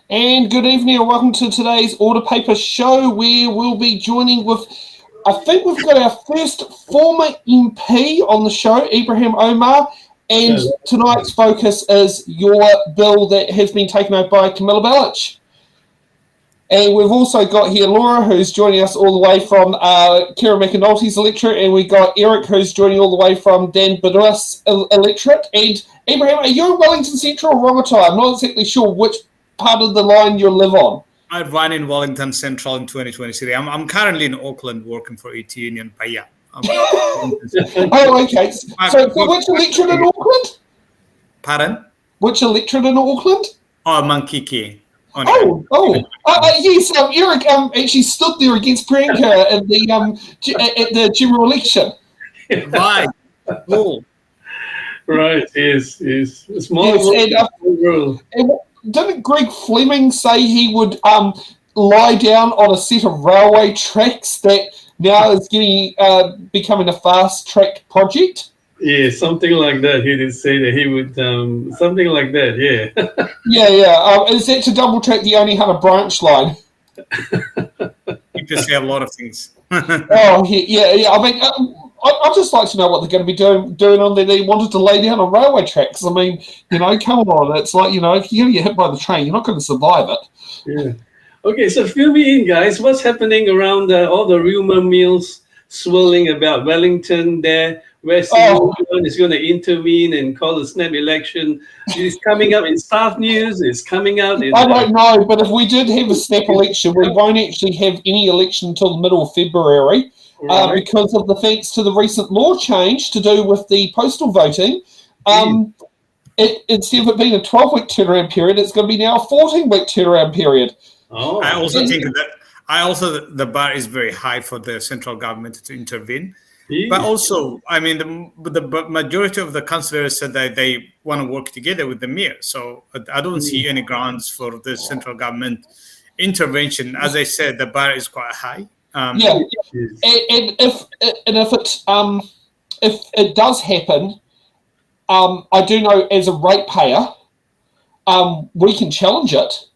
And good evening and welcome to today's Order Paper Show, where we'll be joining with, I think we've got our first former MP on the show, Ibrahim Omer, and tonight's focus is your bill that has been taken over by Camilla Bellich. And we've also got here Laura, who's joining us all the way from Kira McAnulty's electorate, and we've got Eric, who's joining all the way from Dan Badua's electorate. And Ibrahim, are you in Wellington Central or Rangatahi? I'm not exactly sure which part of the line you live on. I run in Wellington Central in 2023. I'm currently in Auckland working for ET Union, but yeah. Oh, okay. So which electorate in Auckland? Pardon? Which electorate in Auckland? Oh, Mankiki. Yes, Eric actually stood there against Priyanka at the general election. Right. Cool. Right, yes. Small world. And didn't Greg Fleming say he would lie down on a set of railway tracks that now is becoming a fast-track project? Yeah, something like that. He did say that he would, something like that, yeah. Yeah. Is that to double-track the only Hunter branch line? You can say a lot of things. Oh, yeah. I mean, I'd just like to know what they're going to be doing on there. They wanted to lay down on railway tracks. I mean, come on. It's like, if you're going to get hit by the train, you're not going to survive it. Yeah. Okay, so fill me in, guys. What's happening around all the rumor mills swirling about Wellington there? Where someone is going to intervene and call a snap election. It's coming up in staff news. It's coming out in... I don't know, but if we did have a snap election, we won't actually have any election until the middle of February. Right. Because of the thanks to the recent law change to do with the postal voting, instead of it being a 12-week turnaround period, it's going to be now a 14-week turnaround period. Oh, I also think that the bar is very high for the central government to intervene. Yeah. But also, I mean, the majority of the councillors said that they want to work together with the mayor. So I don't see any grounds for the central government intervention. As I said, the bar is quite high. And if it does happen, I do know as a ratepayer, we can challenge it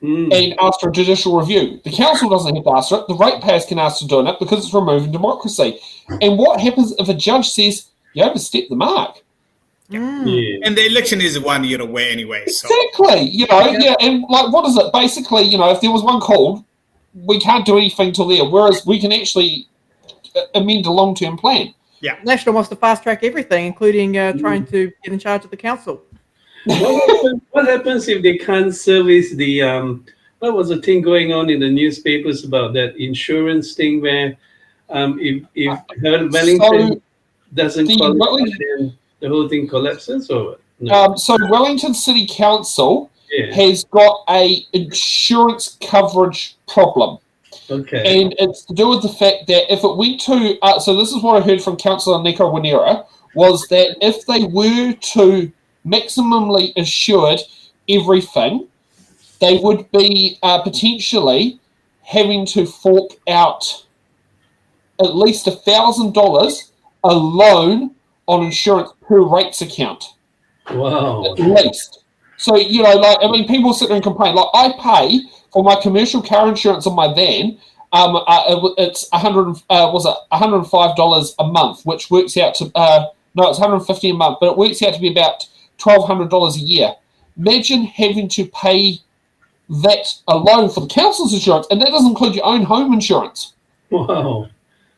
and ask for a judicial review. The council doesn't have to ask for it. The ratepayers can ask for doing it because it's removing democracy. And what happens if a judge says you overstepped the mark? Yeah. And the election is 1 year away anyway. So. Exactly. And like, what is it? Basically, if there was one called, we can't do anything till there, whereas we can actually amend a long-term plan. Yeah. National wants to fast-track everything, including trying to get in charge of the council. What happens if they can't service the, what was the thing going on in the newspapers about that insurance thing where if Wellington doesn't qualify, then the whole thing collapses? Or no? So Wellington City Council has got a insurance coverage problem. Okay. And it's to do with the fact that if it went to, so this is what I heard from Councillor Nico Winera, was that if they were to maximally insured everything, they would be potentially having to fork out at least $1,000 alone on insurance per rates account. Wow. At least. So, people sit there and complain. Like, I pay for my commercial car insurance on my van. It's $105 a month, which works out to it's $150 a month, but it works out to be about $1,200 a year. Imagine having to pay that alone for the council's insurance, and that doesn't include your own home insurance. Wow.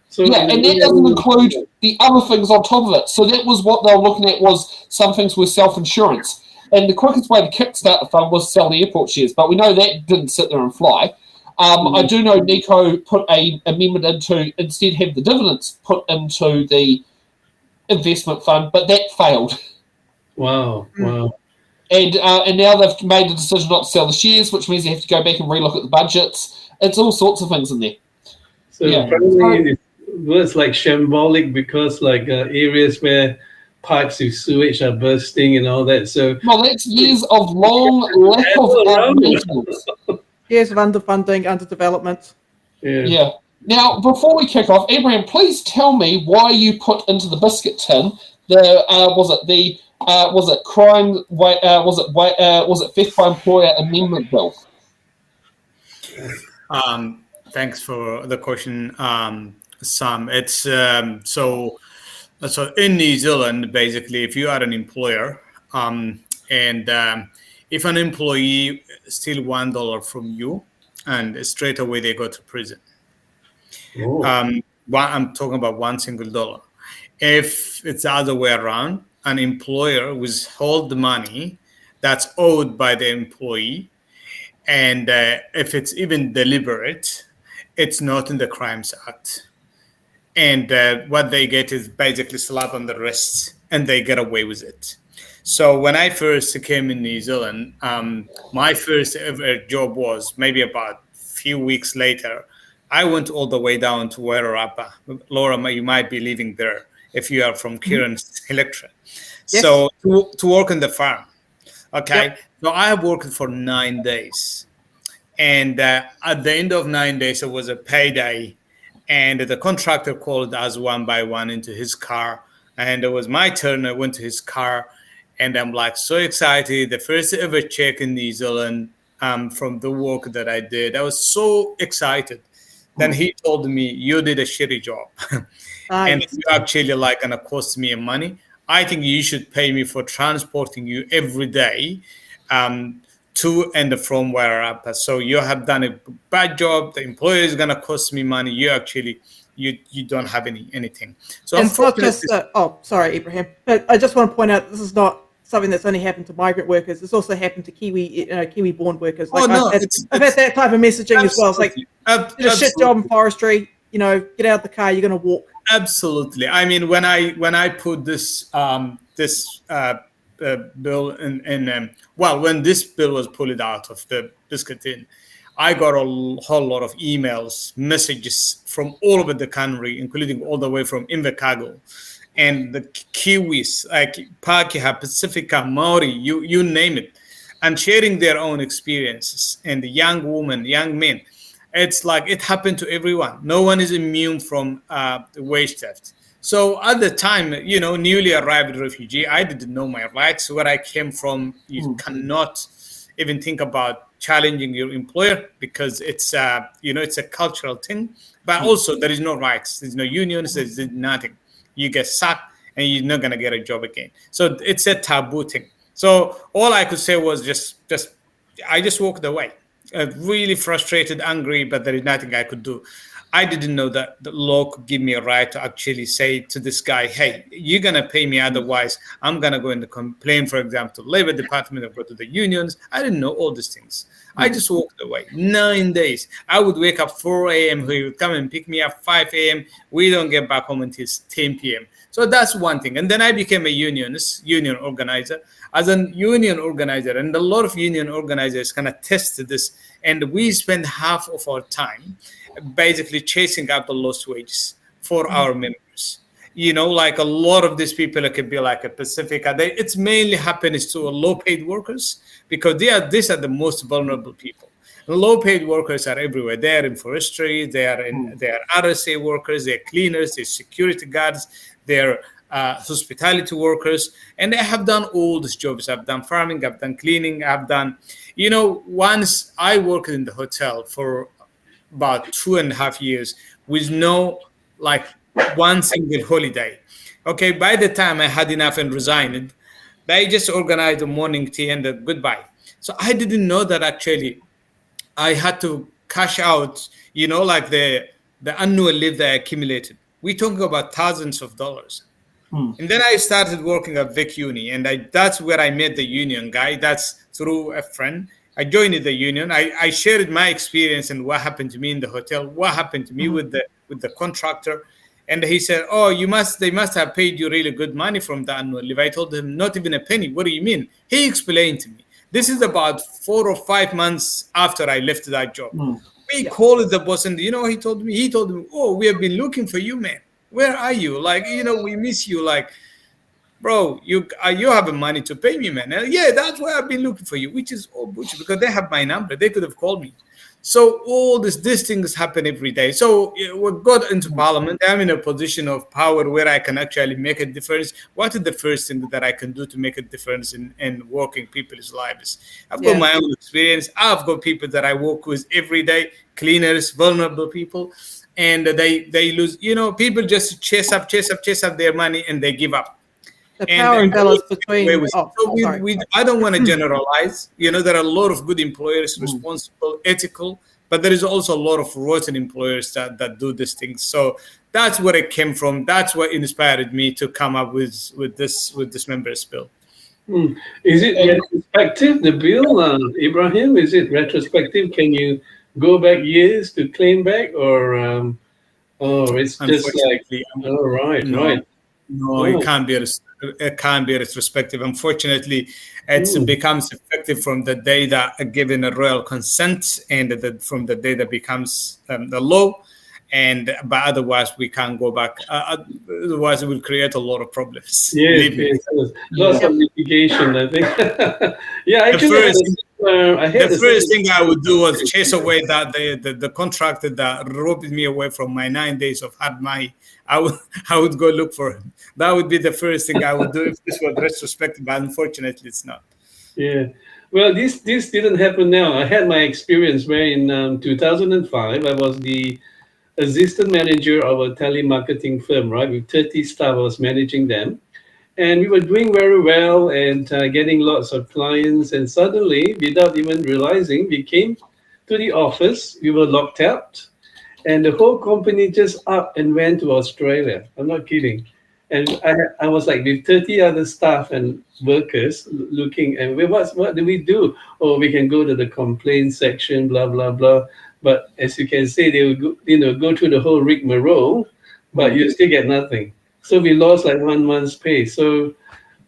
So and that doesn't include the other things on top of it. So that was what they were looking at, was some things were self-insurance. And the quickest way to kickstart the fund was sell the airport shares, but we know that didn't sit there and fly. I do know Nico put an amendment into instead have the dividends put into the investment fund, but that failed. Wow. And now they've made the decision not to sell the shares, which means they have to go back and relook at the budgets. It's all sorts of things in there. So probably it's like shambolic because areas where pipes with sewage are bursting and all that. So that's years of long lack of maintenance. Years of underfunding, underdevelopment. Yeah. Now, before we kick off, Ibrahim, please tell me why you put into the biscuit tin the Was it theft by employer amendment bill? Thanks for the question, Sam. It's so in New Zealand, basically, if you are an employer, and if an employee steal $1 from you, and straight away they go to prison. I'm talking about one single dollar. If it's the other way around, an employer withhold the money that's owed by the employee, and if it's even deliberate, it's not in the Crimes Act. And what they get is basically slap on the wrist, and they get away with it. So when I first came in New Zealand, my first ever job was maybe about a few weeks later. I went all the way down to Aotearoa. Laura, you might be living there if you are from Kieran's Electra. Yes. So to work on the farm. Okay. Yep. So I have worked for 9 days. And at the end of 9 days, it was a payday. And the contractor called us one by one into his car. And it was my turn. I went to his car. And I'm like so excited. The first ever check in New Zealand from the work that I did. I was so excited. Then he told me, you did a shitty job. And you actually like going to cost me money. I think you should pay me for transporting you every day to and from Wairarapa. So you have done a bad job. The employer is going to cost me money. You actually, you don't have anything. So it's not just, sorry, Ibrahim. But I just want to point out, this is not something that's only happened to migrant workers. It's also happened to Kiwi-born workers. Like I've had that type of messaging as well. It's like, did a shit job in forestry, get out of the car, you're going to walk. Absolutely. I mean, when I put this bill in, when this bill was pulled out of the biscuit tin, I got a whole lot of emails, messages from all over the country, including all the way from Invercargill, and the Kiwis, like Pakeha, Pacifica, Maori, you name it, and sharing their own experiences. And the young women, young men, it's like it happened to everyone. No one is immune from wage theft. So at the time, newly arrived refugee, I didn't know my rights. Where I came from, you cannot even think about challenging your employer because it's it's a cultural thing. But also there is no rights. There's no unions. There's nothing. You get sacked and you're not gonna get a job again. So it's a taboo thing. So all I could say was I just walked away. Really frustrated, angry, but there is nothing I could do. I didn't know that the law could give me a right to actually say to this guy, hey, you're going to pay me, otherwise I'm going to go and complain, for example, to Labor Department or go to the unions. I didn't know all these things. I just walked away. 9 days. I would wake up 4 a.m. He would come and pick me up 5 a.m. We don't get back home until 10 p.m. So that's one thing. And then I became a union organizer. As a union organizer, and a lot of union organizers kind of tested this, and we spend half of our time basically chasing out the lost wages for our members. Like a lot of these people, it could be like a Pacifica. It's mainly happens to low-paid workers because these are the most vulnerable people. Low-paid workers are everywhere. They are in forestry. They are RSA workers. They're cleaners. They're security guards. They're hospitality workers, and they have done all these jobs. I've done farming, I've done cleaning, I've done, once I worked in the hotel for about 2.5 years with no, one single holiday. Okay, by the time I had enough and resigned, they just organized a morning tea and a goodbye. So I didn't know that actually I had to cash out, the annual leave that I accumulated. We're talking about thousands of dollars. And then I started working at Vic Uni, and that's where I met the union guy. That's through a friend. I joined the union. I shared my experience and what happened to me in the hotel, what happened to me with the contractor. And he said, they must have paid you really good money from the annual leave. I told him, not even a penny. What do you mean? He explained to me. This is about 4 or 5 months after I left that job. We called the boss, and he told me, we have been looking for you, man. Where are you? We miss you. bro, you have the money to pay me, man. Yeah, that's why I've been looking for you, which is all bullshit because they have my number. They could have called me. So all these things happen every day. So we got into parliament. I'm in a position of power where I can actually make a difference. What is the first thing that I can do to make a difference in working people's lives? I've got my own experience. I've got people that I work with every day, cleaners, vulnerable people, and they lose. People just chase up their money and they give up. The power imbalance between. I don't want to generalize. There are a lot of good employers, responsible, ethical, but there is also a lot of rotten employers that do these things. So that's where it came from. That's what inspired me to come up with this members bill. Is it retrospective, the bill, Ibrahim? Is it retrospective? Can you go back years to claim back, or it's just like right? No, it can't be. It can't be retrospective. Unfortunately, it becomes effective from the day that given a royal consent, and from the day that becomes the law. But otherwise, we can't go back. Otherwise, it will create a lot of problems. Yes. Lots of litigation, I think. The first thing I would do was chase away the contractor that robbed me away from my 9 days of hard money. I would go look for him. That would be the first thing I would do if this was retrospective, but unfortunately it's not. Yeah. Well, this didn't happen now. I had my experience where in 2005, I was the assistant manager of a telemarketing firm, right? With 30 staff, I was managing them. And we were doing very well and getting lots of clients. And suddenly, without even realizing, we came to the office. We were locked out. And the whole company just up and went to Australia. I'm not kidding. And I was like with 30 other staff and workers looking, and what do we do? Oh, we can go to the complaint section, blah, blah, blah. But as you can see, they will go through the whole rigmarole, but you still get nothing. So we lost like 1 month's pay. So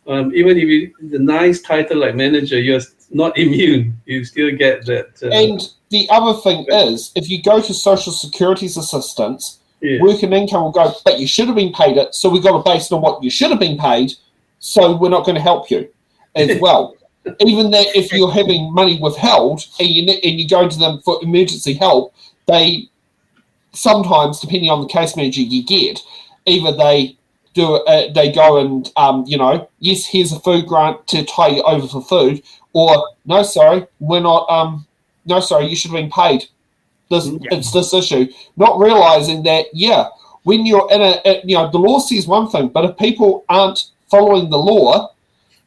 even if the nice title like manager, you're not immune. You still get that. And the other thing is, if you go to Social Security's assistance, work and income will go, but you should have been paid it, so we've got to base it on what you should have been paid, so we're not going to help you as well. Even that if you're having money withheld and you go to them for emergency help, they sometimes, depending on the case manager you get, either they go and, yes, here's a food grant to tie you over for food, or no, sorry, we're not, no, sorry, you should have been paid. It's this issue. Not realizing that, when you're in the law says one thing, but if people aren't following the law,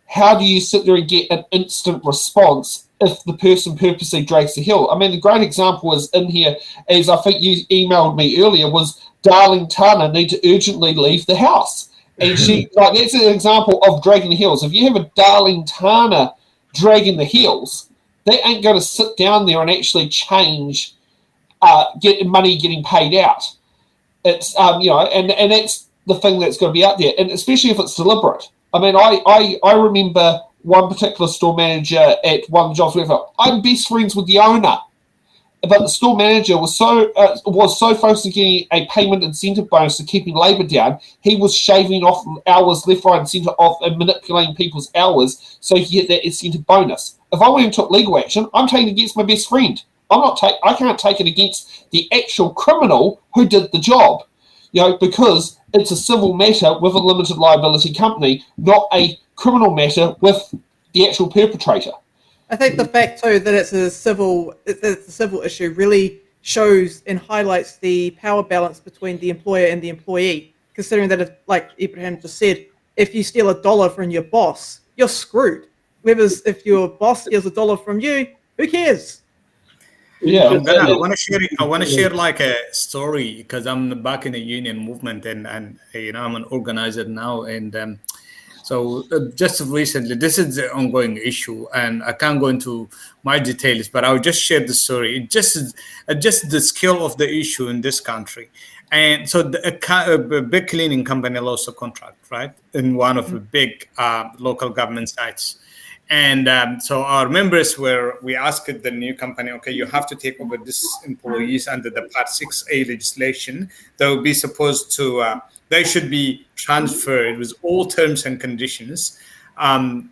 how do you sit there and get an instant response if the person purposely drags the heel? I mean, the great example is in here, as I think you emailed me earlier, was Darling Tana need to urgently leave the house. And that's an example of dragging the heels. If you have a Darling Tana dragging the heels, they ain't going to sit down there and actually change getting paid out. It's and that's the thing that's going to be out there, and especially if it's deliberate. I mean, I remember one particular store manager at one of the jobs where I'm best friends with the owner, but the store manager was so focused on getting a payment incentive bonus to keeping labour down, he was shaving off hours left, right, and centre off and manipulating people's hours so he get that incentive bonus. If I went and took legal action, I'm taking it against my best friend. I can't take it against the actual criminal who did the job, because it's a civil matter with a limited liability company, not a criminal matter with the actual perpetrator. I think the fact too that it's a civil issue really shows and highlights the power balance between the employer and the employee. Considering that, if, like Ibrahim just said, if you steal $1 from your boss, you're screwed. Whereas if your boss steals $1 from you, who cares? Yeah, I want to share like a story because I'm back in the union movement and I'm an organizer now, and so just recently, this is the ongoing issue, and I can't go into my details, but I'll just share the story. It just the scale of the issue in this country, and so a big cleaning company lost a contract, right, in one of the big local government sites. And so our members we asked the new company, okay, you have to take over these employees under the Part 6A legislation that will be supposed to they should be transferred with all terms and conditions, and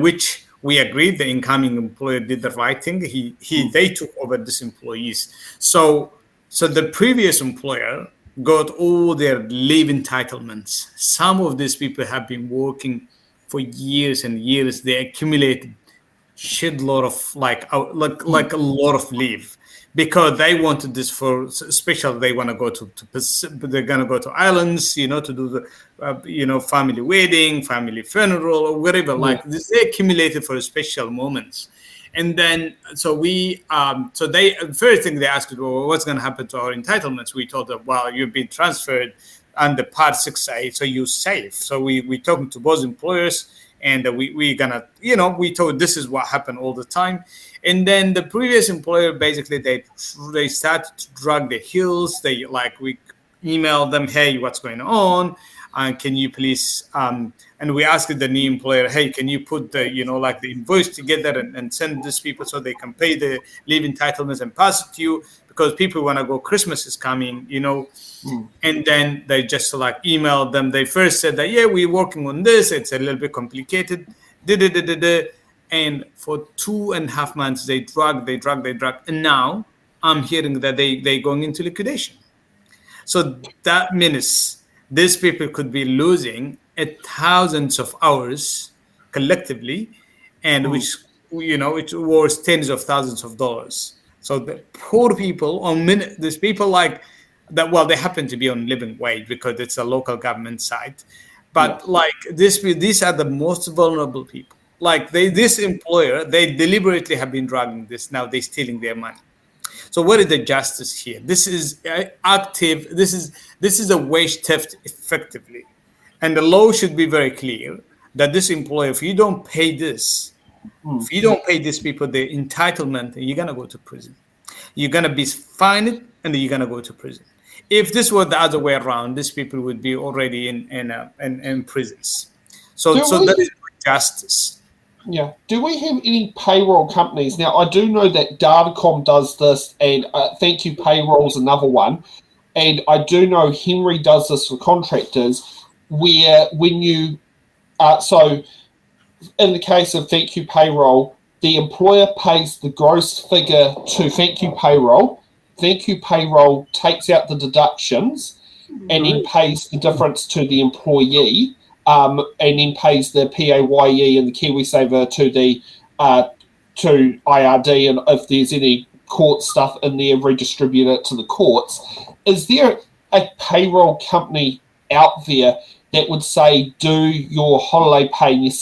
which we agreed the incoming employer did the right thing. They took over these employees. So the previous employer got all their leave entitlements. Some of these people have been working for years and years. They accumulated shitload of like a lot of leave, because they wanted this for special. They want to go to they're gonna go to islands, to do the family wedding, family funeral, or whatever. Like this, they accumulated for special moments. And then so they first thing they asked, well, what's going to happen to our entitlements? We told them, well, you've been transferred under Part 6A, so you're safe. So we talking to both employers, and we gonna, we told this is what happened all the time. And then the previous employer, basically, they started to drag their heels. We emailed them, hey, what's going on? Can you please, and we asked the new employer, hey, can you put the, the invoice together and send these people so they can pay the leave entitlements and pass it to you, because people want to go, Christmas is coming, And then they just emailed them. They first said that, yeah, we're working on this. It's a little bit complicated. And for 2.5 months, they drag. And now I'm hearing that they're going into liquidation. So that means these people could be losing thousands of hours collectively, and which it was tens of thousands of dollars. So the poor people these people like that, well, they happen to be on living wage because it's a local government site, but these are the most vulnerable people. This employer, they deliberately have been dragging this. Now they're stealing their money. So what is the justice here? This is active. This is a wage theft effectively. And the law should be very clear that this employer, if you don't pay this, if you don't pay these people their entitlement, you're going to go to prison. You're going to be fined, and you're going to go to prison. If this were the other way around, these people would be already in prisons. So that is justice. Yeah. Do we have any payroll companies? Now, I do know that Datacom does this, and Thank You Payroll is another one. And I do know Henry does this for contractors, where when you... so in the case of Thank You Payroll, the employer pays the gross figure to Thank You Payroll. Thank You Payroll takes out the deductions and then pays the difference to the employee. And then pays the PAYE and the KiwiSaver to the to IRD, and if there's any court stuff in there, redistribute it to the courts. Is there a payroll company out there that would say, do your holiday pay and your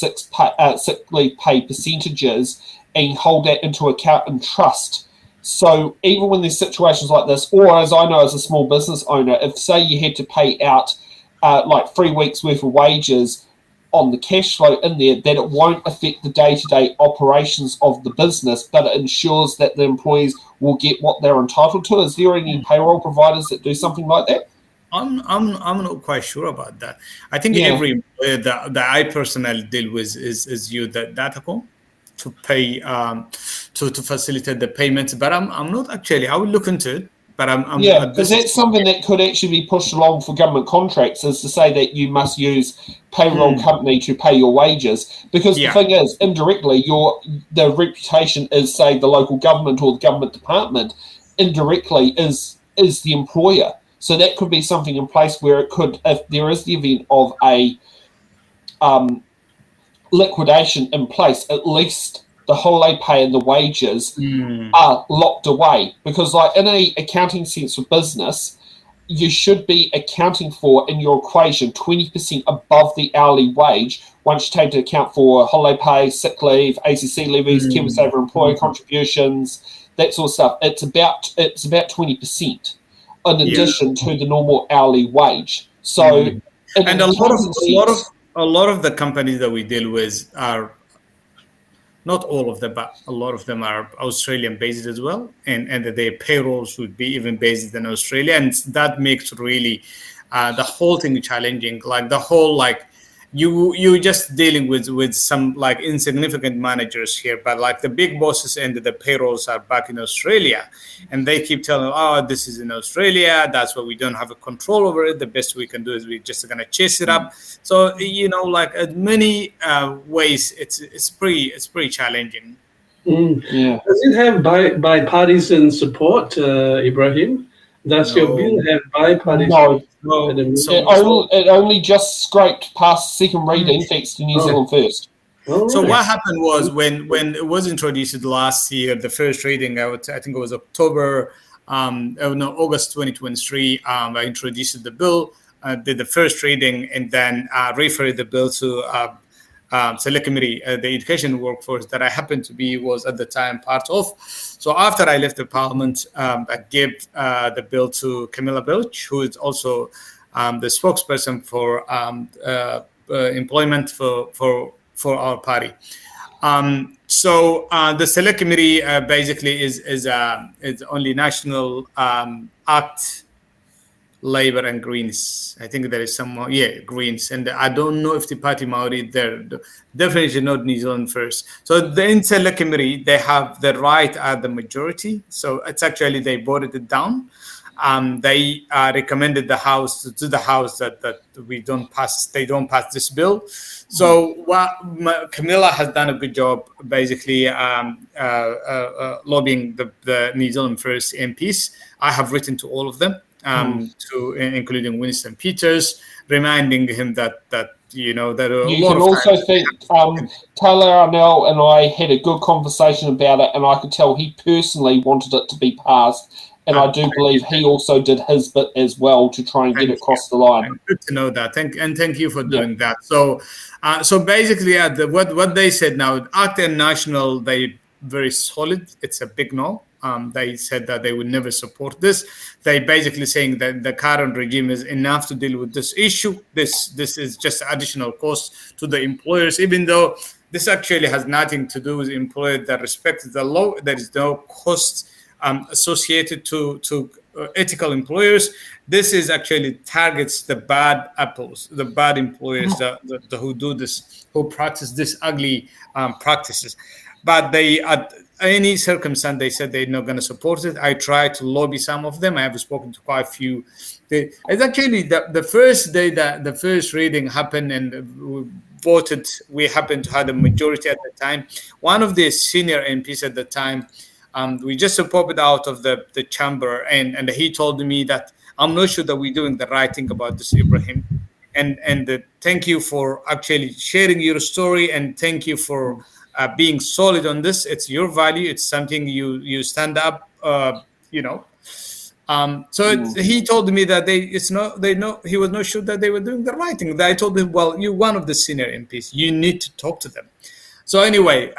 sick leave pay percentages and hold that into account and trust? So even when there's situations like this, or as I know as a small business owner, if say you had to pay out 3 weeks worth of wages on the cash flow in there, that it won't affect the day-to-day operations of the business, but it ensures that the employees will get what they're entitled to. Is there any payroll providers that do something like that? I'm not quite sure about that. I think every employer that I personally deal with is use that Datacom to pay to facilitate the payments, but I'm not actually. I will look into it. But because that's something that could actually be pushed along for government contracts, is to say that you must use payroll company to pay your wages. Because the thing is, indirectly, the reputation is, say, the local government or the government department, indirectly is the employer. So that could be something in place where it could, if there is the event of a liquidation in place, at least the holiday pay and the wages are locked away. Because in a accounting sense for business, you should be accounting for in your equation 20% above the hourly wage once you take into account for holiday pay, sick leave, ACC levies, KiwiSaver employer contributions, that sort of stuff. It's about 20% in addition to the normal hourly wage. So and a lot of the companies that we deal with are, not all of them, but a lot of them are Australian-based as well, and their payrolls would be even based in Australia, and that makes really the whole thing challenging. The whole you're just dealing with some like insignificant managers here, but like the big bosses and the payrolls are back in Australia, and they keep telling, oh, this is in Australia, that's why we don't have a control over it. The best we can do is we're just gonna chase it up. So like in many ways, it's pretty challenging. Yeah. Does it have bipartisan support, Ibrahim? Does your bill have bipartisan? No. It only just scraped past second reading thanks to New Zealand First. Right. So what happened was when it was introduced last year, the first reading, I think it was August 2023, I introduced the bill, did the first reading, and then referred the bill to select committee, the education workforce that I happened to was at the time part of. So after I left the parliament, I gave the bill to Camilla Belch, who is also the spokesperson for employment for our party. So the select committee basically is only National Act, Labour and Greens. I think there is some more, Greens. And I don't know if the party Maori, they're definitely not New Zealand First. So the select committee, they have the right at the majority. So it's actually, they voted it down. They recommended the House to the House that they don't pass this bill. So Camilla has done a good job, basically lobbying the New Zealand First MPs. I have written to all of them, including Winston Peters, reminding him that you can also think Taylor Arnell and I had a good conversation about it, and I could tell he personally wanted it to be passed. And I do believe he also did his bit as well to try and get it across the line. Good to know that. Thank you for doing that. So, basically, what they said now, Act and National, they very solid. It's a big no. They said that they would never support this. They basically saying that the current regime is enough to deal with this issue. This is just additional cost to the employers, even though this actually has nothing to do with employers that respect the law. There is no cost associated to ethical employers. This is actually targets the bad apples, the bad employers who do this, who practice this ugly practices. But they, at any circumstance, they said they're not going to support it. I tried to lobby some of them. I have spoken to quite a few. It's actually the first day that the first reading happened and we voted, we happened to have a majority at the time. One of the senior MPs at the time, we just popped out of the chamber, and he told me that I'm not sure that we're doing the right thing about this, Ibrahim. And thank you for actually sharing your story, and thank you for being solid on this. It's your value. It's something you stand up. He told me that he was not sure that they were doing the right thing. I told him, well, you're one of the senior MPs. You need to talk to them. So anyway,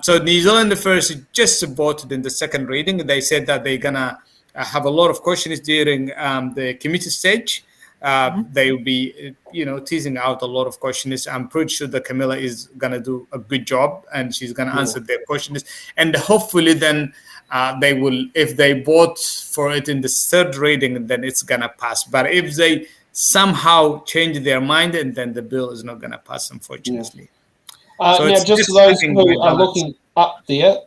so New Zealand First just voted in the second reading. They said that they're gonna have a lot of questions during the committee stage. They will be, teasing out a lot of questions. I'm pretty sure that Camilla is gonna do a good job, and she's gonna answer their questions. And hopefully, then they will, if they vote for it in the third reading, then it's gonna pass. But if they somehow change their mind, and then the bill is not gonna pass, unfortunately. Yeah. Now, just for those who are looking up there,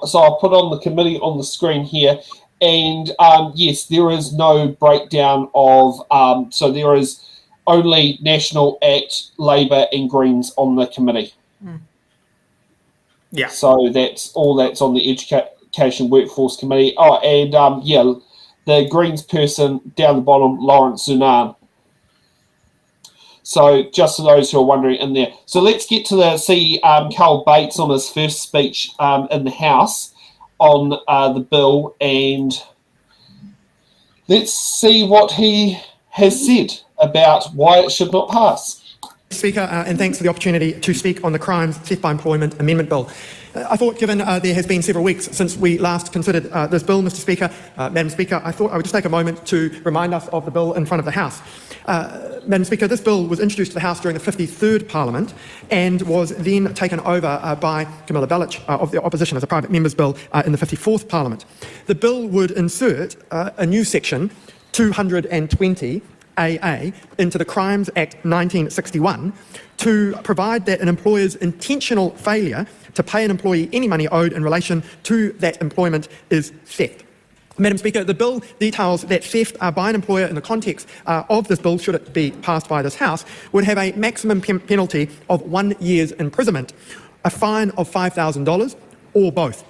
so I'll put on the committee on the screen here, and yes, there is no breakdown of, so there is only National Act, Labour and Greens on the committee. Yeah. So that's all that's on the Education Workforce Committee. Oh, and the Greens person down the bottom, Lawrence Zunan. So just for those who are wondering in there. So let's get to see Carl Bates on his first speech in the House on the bill, and let's see what he has said about why it should not pass. Speaker, and thanks for the opportunity to speak on the Crimes Theft by Employment Amendment Bill. I thought, given there has been several weeks since we last considered this bill, Mr. Speaker, Madam Speaker, I thought I would just take a moment to remind us of the bill in front of the House. Madam Speaker, this bill was introduced to the House during the 53rd Parliament and was then taken over by Camilla Belch of the opposition as a private member's bill in the 54th Parliament. The bill would insert a new section 220A CAA into the Crimes Act 1961 to provide that an employer's intentional failure to pay an employee any money owed in relation to that employment is theft. Madam Speaker, the bill details that theft by an employer in the context of this bill, should it be passed by this House, would have a maximum penalty of 1 year's imprisonment, a fine of $5,000 or both.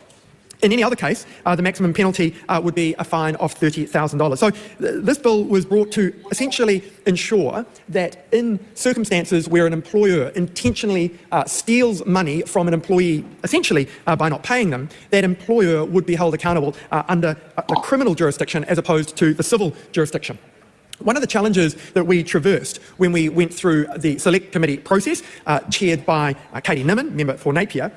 In any other case, the maximum penalty would be a fine of $30,000. So this bill was brought to essentially ensure that in circumstances where an employer intentionally steals money from an employee, essentially by not paying them, that employer would be held accountable under the criminal jurisdiction as opposed to the civil jurisdiction. One of the challenges that we traversed when we went through the select committee process, chaired by Katie Nimmin, member for Napier,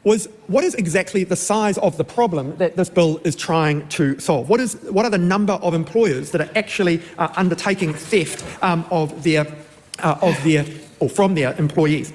was what is exactly the size of the problem that this bill is trying to solve? What are the number of employers that are actually undertaking theft from their employees?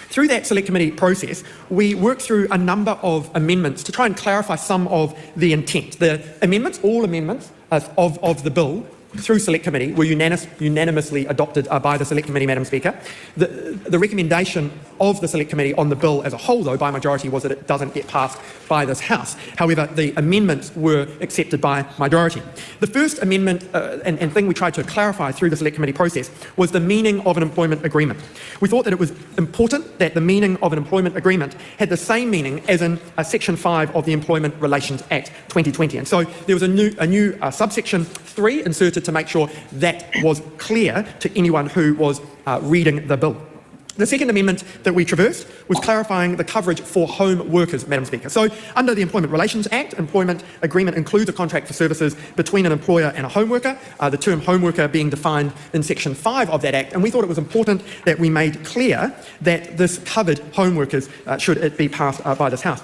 Through that select committee process, we worked through a number of amendments to try and clarify some of the intent. The amendments, all amendments of the bill, through select committee were unanimously adopted by the select committee, Madam Speaker. The recommendation of the select committee on the bill as a whole, though, by majority, was that it doesn't get passed by this House. However, the amendments were accepted by majority. The first amendment and thing we tried to clarify through the select committee process was the meaning of an employment agreement. We thought that it was important that the meaning of an employment agreement had the same meaning as in Section 5 of the Employment Relations Act 2020. And so there was a new subsection 3 inserted to make sure that was clear to anyone who was reading the bill. The second amendment that we traversed was clarifying the coverage for home workers, Madam Speaker. So under the Employment Relations Act, employment agreement includes a contract for services between an employer and a home worker, the term home worker being defined in Section 5 of that Act, and we thought it was important that we made clear that this covered home workers should it be passed by this House.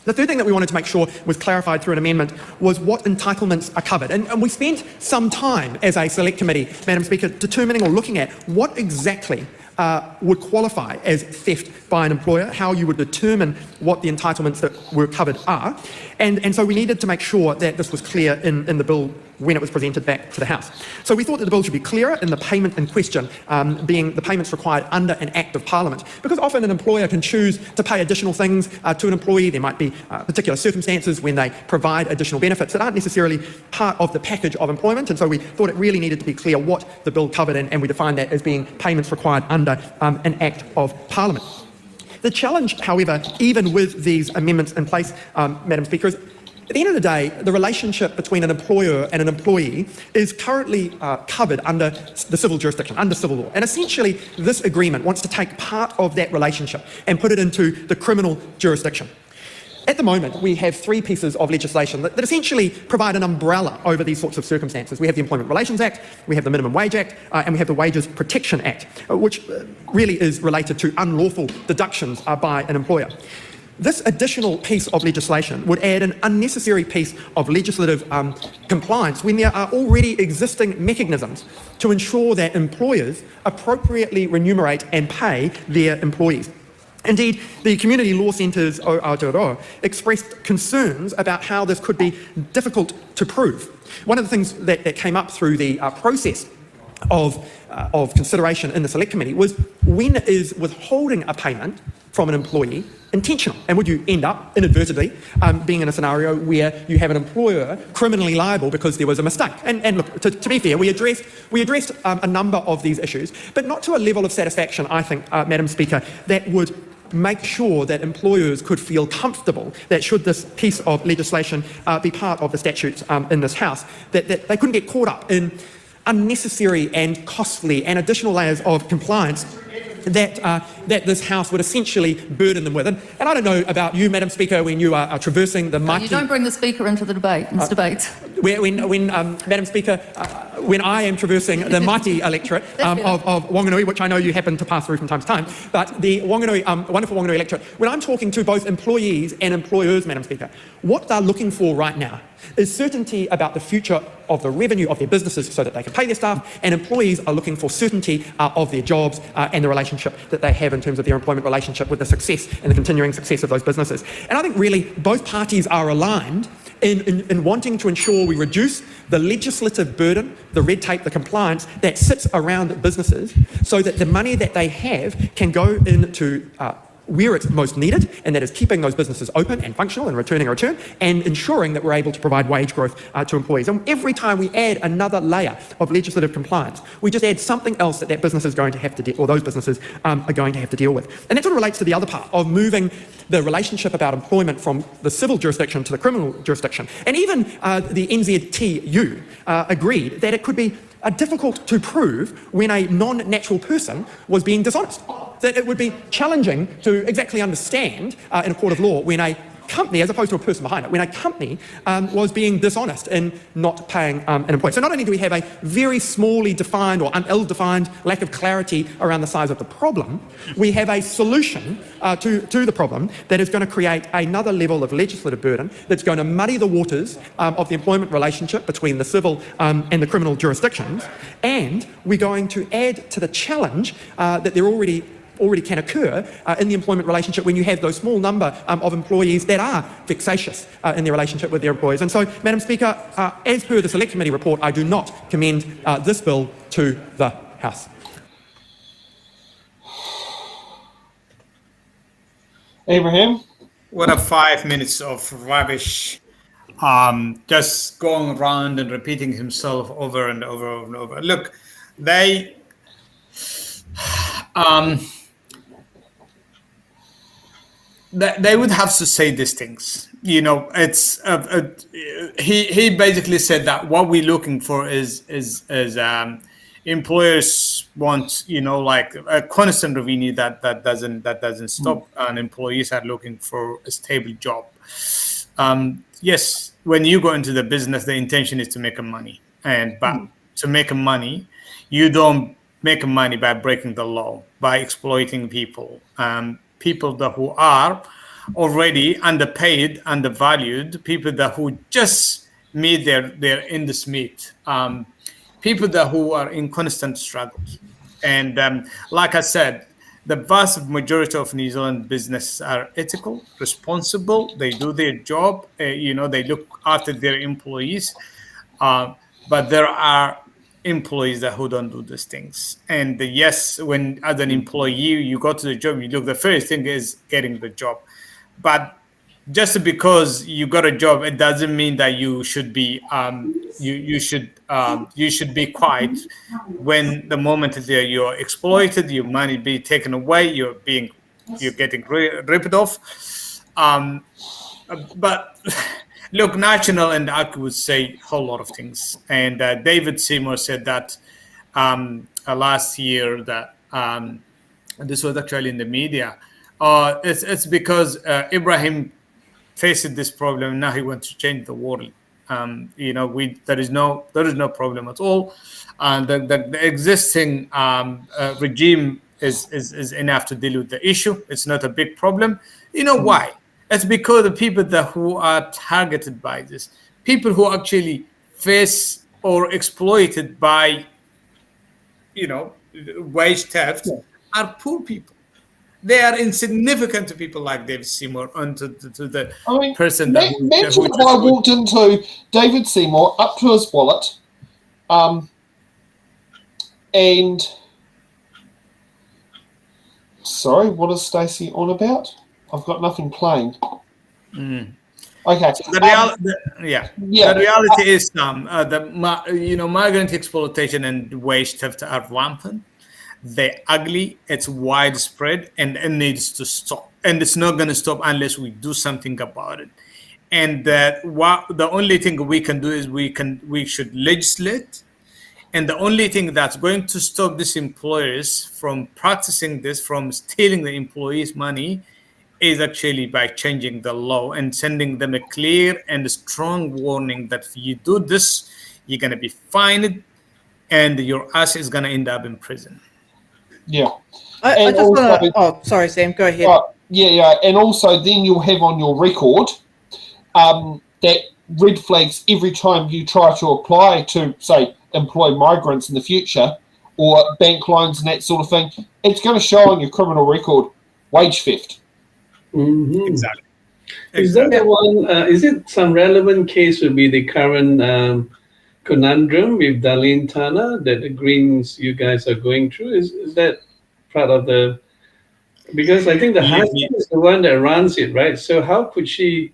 The third thing that we wanted to make sure was clarified through an amendment was what entitlements are covered. And we spent some time as a select committee, Madam Speaker, determining or looking at what exactly would qualify as theft by an employer, how you would determine what the entitlements that were covered are. And so we needed to make sure that this was clear in the bill when it was presented back to the House. So we thought that the bill should be clearer in the payment in question, being the payments required under an Act of Parliament, because often an employer can choose to pay additional things to an employee. There might be particular circumstances when they provide additional benefits that aren't necessarily part of the package of employment, and so we thought it really needed to be clear what the bill covered, and we defined that as being payments required under an Act of Parliament. The challenge, however, even with these amendments in place, Madam Speaker, is at the end of the day, the relationship between an employer and an employee is currently covered under the civil jurisdiction, under civil law. And essentially, this agreement wants to take part of that relationship and put it into the criminal jurisdiction. At the moment, we have 3 pieces of legislation that essentially provide an umbrella over these sorts of circumstances. We have the Employment Relations Act, we have the Minimum Wage Act, and we have the Wages Protection Act, which really is related to unlawful deductions by an employer. This additional piece of legislation would add an unnecessary piece of legislative compliance when there are already existing mechanisms to ensure that employers appropriately remunerate and pay their employees. Indeed, the community law centres Aotearoa expressed concerns about how this could be difficult to prove. One of the things that came up through the process of consideration in the Select Committee was, when is withholding a payment from an employee intentional? And would you end up inadvertently being in a scenario where you have an employer criminally liable because there was a mistake? And look, to be fair, we addressed a number of these issues, but not to a level of satisfaction, I think, Madam Speaker, that would make sure that employers could feel comfortable that should this piece of legislation be part of the statutes in this House, that they couldn't get caught up in unnecessary and costly and additional layers of compliance that this House would essentially burden them with. And I don't know about you, Madam Speaker, when you are traversing the mighty... You don't bring the Speaker into the debate, in this debate. When Madam Speaker, when I am traversing the mighty electorate of Wanganui, which I know you happen to pass through from time to time, but the Wanganui, wonderful Wanganui electorate, when I'm talking to both employees and employers, Madam Speaker, what they're looking for right now is certainty about the future of the revenue of their businesses so that they can pay their staff, and employees are looking for certainty of their jobs and the relationship that they have in terms of their employment relationship with the success and the continuing success of those businesses. And I think really both parties are aligned in wanting to ensure we reduce the legislative burden, the red tape, the compliance that sits around businesses, so that the money that they have can go into where it's most needed, and that is keeping those businesses open and functional and returning a return, and ensuring that we're able to provide wage growth to employees. And every time we add another layer of legislative compliance, we just add something else that business is going to have to deal, or those businesses are going to have to deal with. And that sort of relates to the other part of moving the relationship about employment from the civil jurisdiction to the criminal jurisdiction. And even the NZTU agreed that it could be difficult to prove when a non-natural person was being dishonest. That it would be challenging to exactly understand in a court of law when a company, as opposed to a person behind it, when a company was being dishonest in not paying an employee. So not only do we have a very smallly defined or ill-defined lack of clarity around the size of the problem, we have a solution to the problem that is going to create another level of legislative burden that's going to muddy the waters of the employment relationship between the civil and the criminal jurisdictions, and we're going to add to the challenge that there already can occur in the employment relationship when you have those small number of employees that are vexatious in their relationship with their employers. And so, Madam Speaker, as per the Select Committee report, I do not commend this bill to the House. Ibrahim? What a 5 minutes of rubbish. Just going around and repeating himself over and over and over. Look, they would have to say these things. You know, it's he basically said that what we're looking for is employers want, you know, like a constant revenue that doesn't stop, and employees are looking for a stable job. Yes, when you go into the business, the intention is to make money, but to make money, you don't make money by breaking the law, by exploiting people. People who are already underpaid, undervalued, people who just meet their ends meet, people who are in constant struggles. And like I said, the vast majority of New Zealand businesses are ethical, responsible. They do their job. They look after their employees. But there are employees who don't do these things. And yes, when as an employee, you go to the job, you look, the first thing is getting the job. But just because you got a job, it doesn't mean that you should be you should be quiet when the moment that you're exploited, your money be taken away, you're getting ripped off. But look, National and ACU would say a whole lot of things. And David Seymour said that last year that this was actually in the media. It's because Ibrahim faced this problem. Now he wants to change the world. There is no problem at all. And the existing regime is enough to deal with the issue. It's not a big problem. You know why? It's because the people who are targeted by this, people who actually face or exploited by, wage theft, are poor people. They are insignificant to people like David Seymour and to the person that... Imagine if I walked into David Seymour, up to his wallet, and... Sorry, what is Stacey on about? I've got nothing playing. Okay. So the reality is migrant exploitation and wage theft are rampant. They're ugly. It's widespread, and it needs to stop. And it's not going to stop unless we do something about it. And the only thing we can do is we should legislate. And the only thing that's going to stop these employers from practicing this, from stealing the employees' money, is actually by changing the law and sending them a clear and strong warning that if you do this, you're going to be fined and your ass is going to end up in prison. Yeah. I just want to... Oh, sorry, Sam, go ahead. And also then you'll have on your record that red flags every time you try to apply to, say, employ migrants in the future or bank loans and that sort of thing. It's going to show on your criminal record wage theft. Mm-hmm. Is that the one? Is it some relevant case? Would be the current conundrum with Darlene Tana that the Greens you guys are going through? Is that part of the? Because I think the husband is the one that runs it, right? So how could she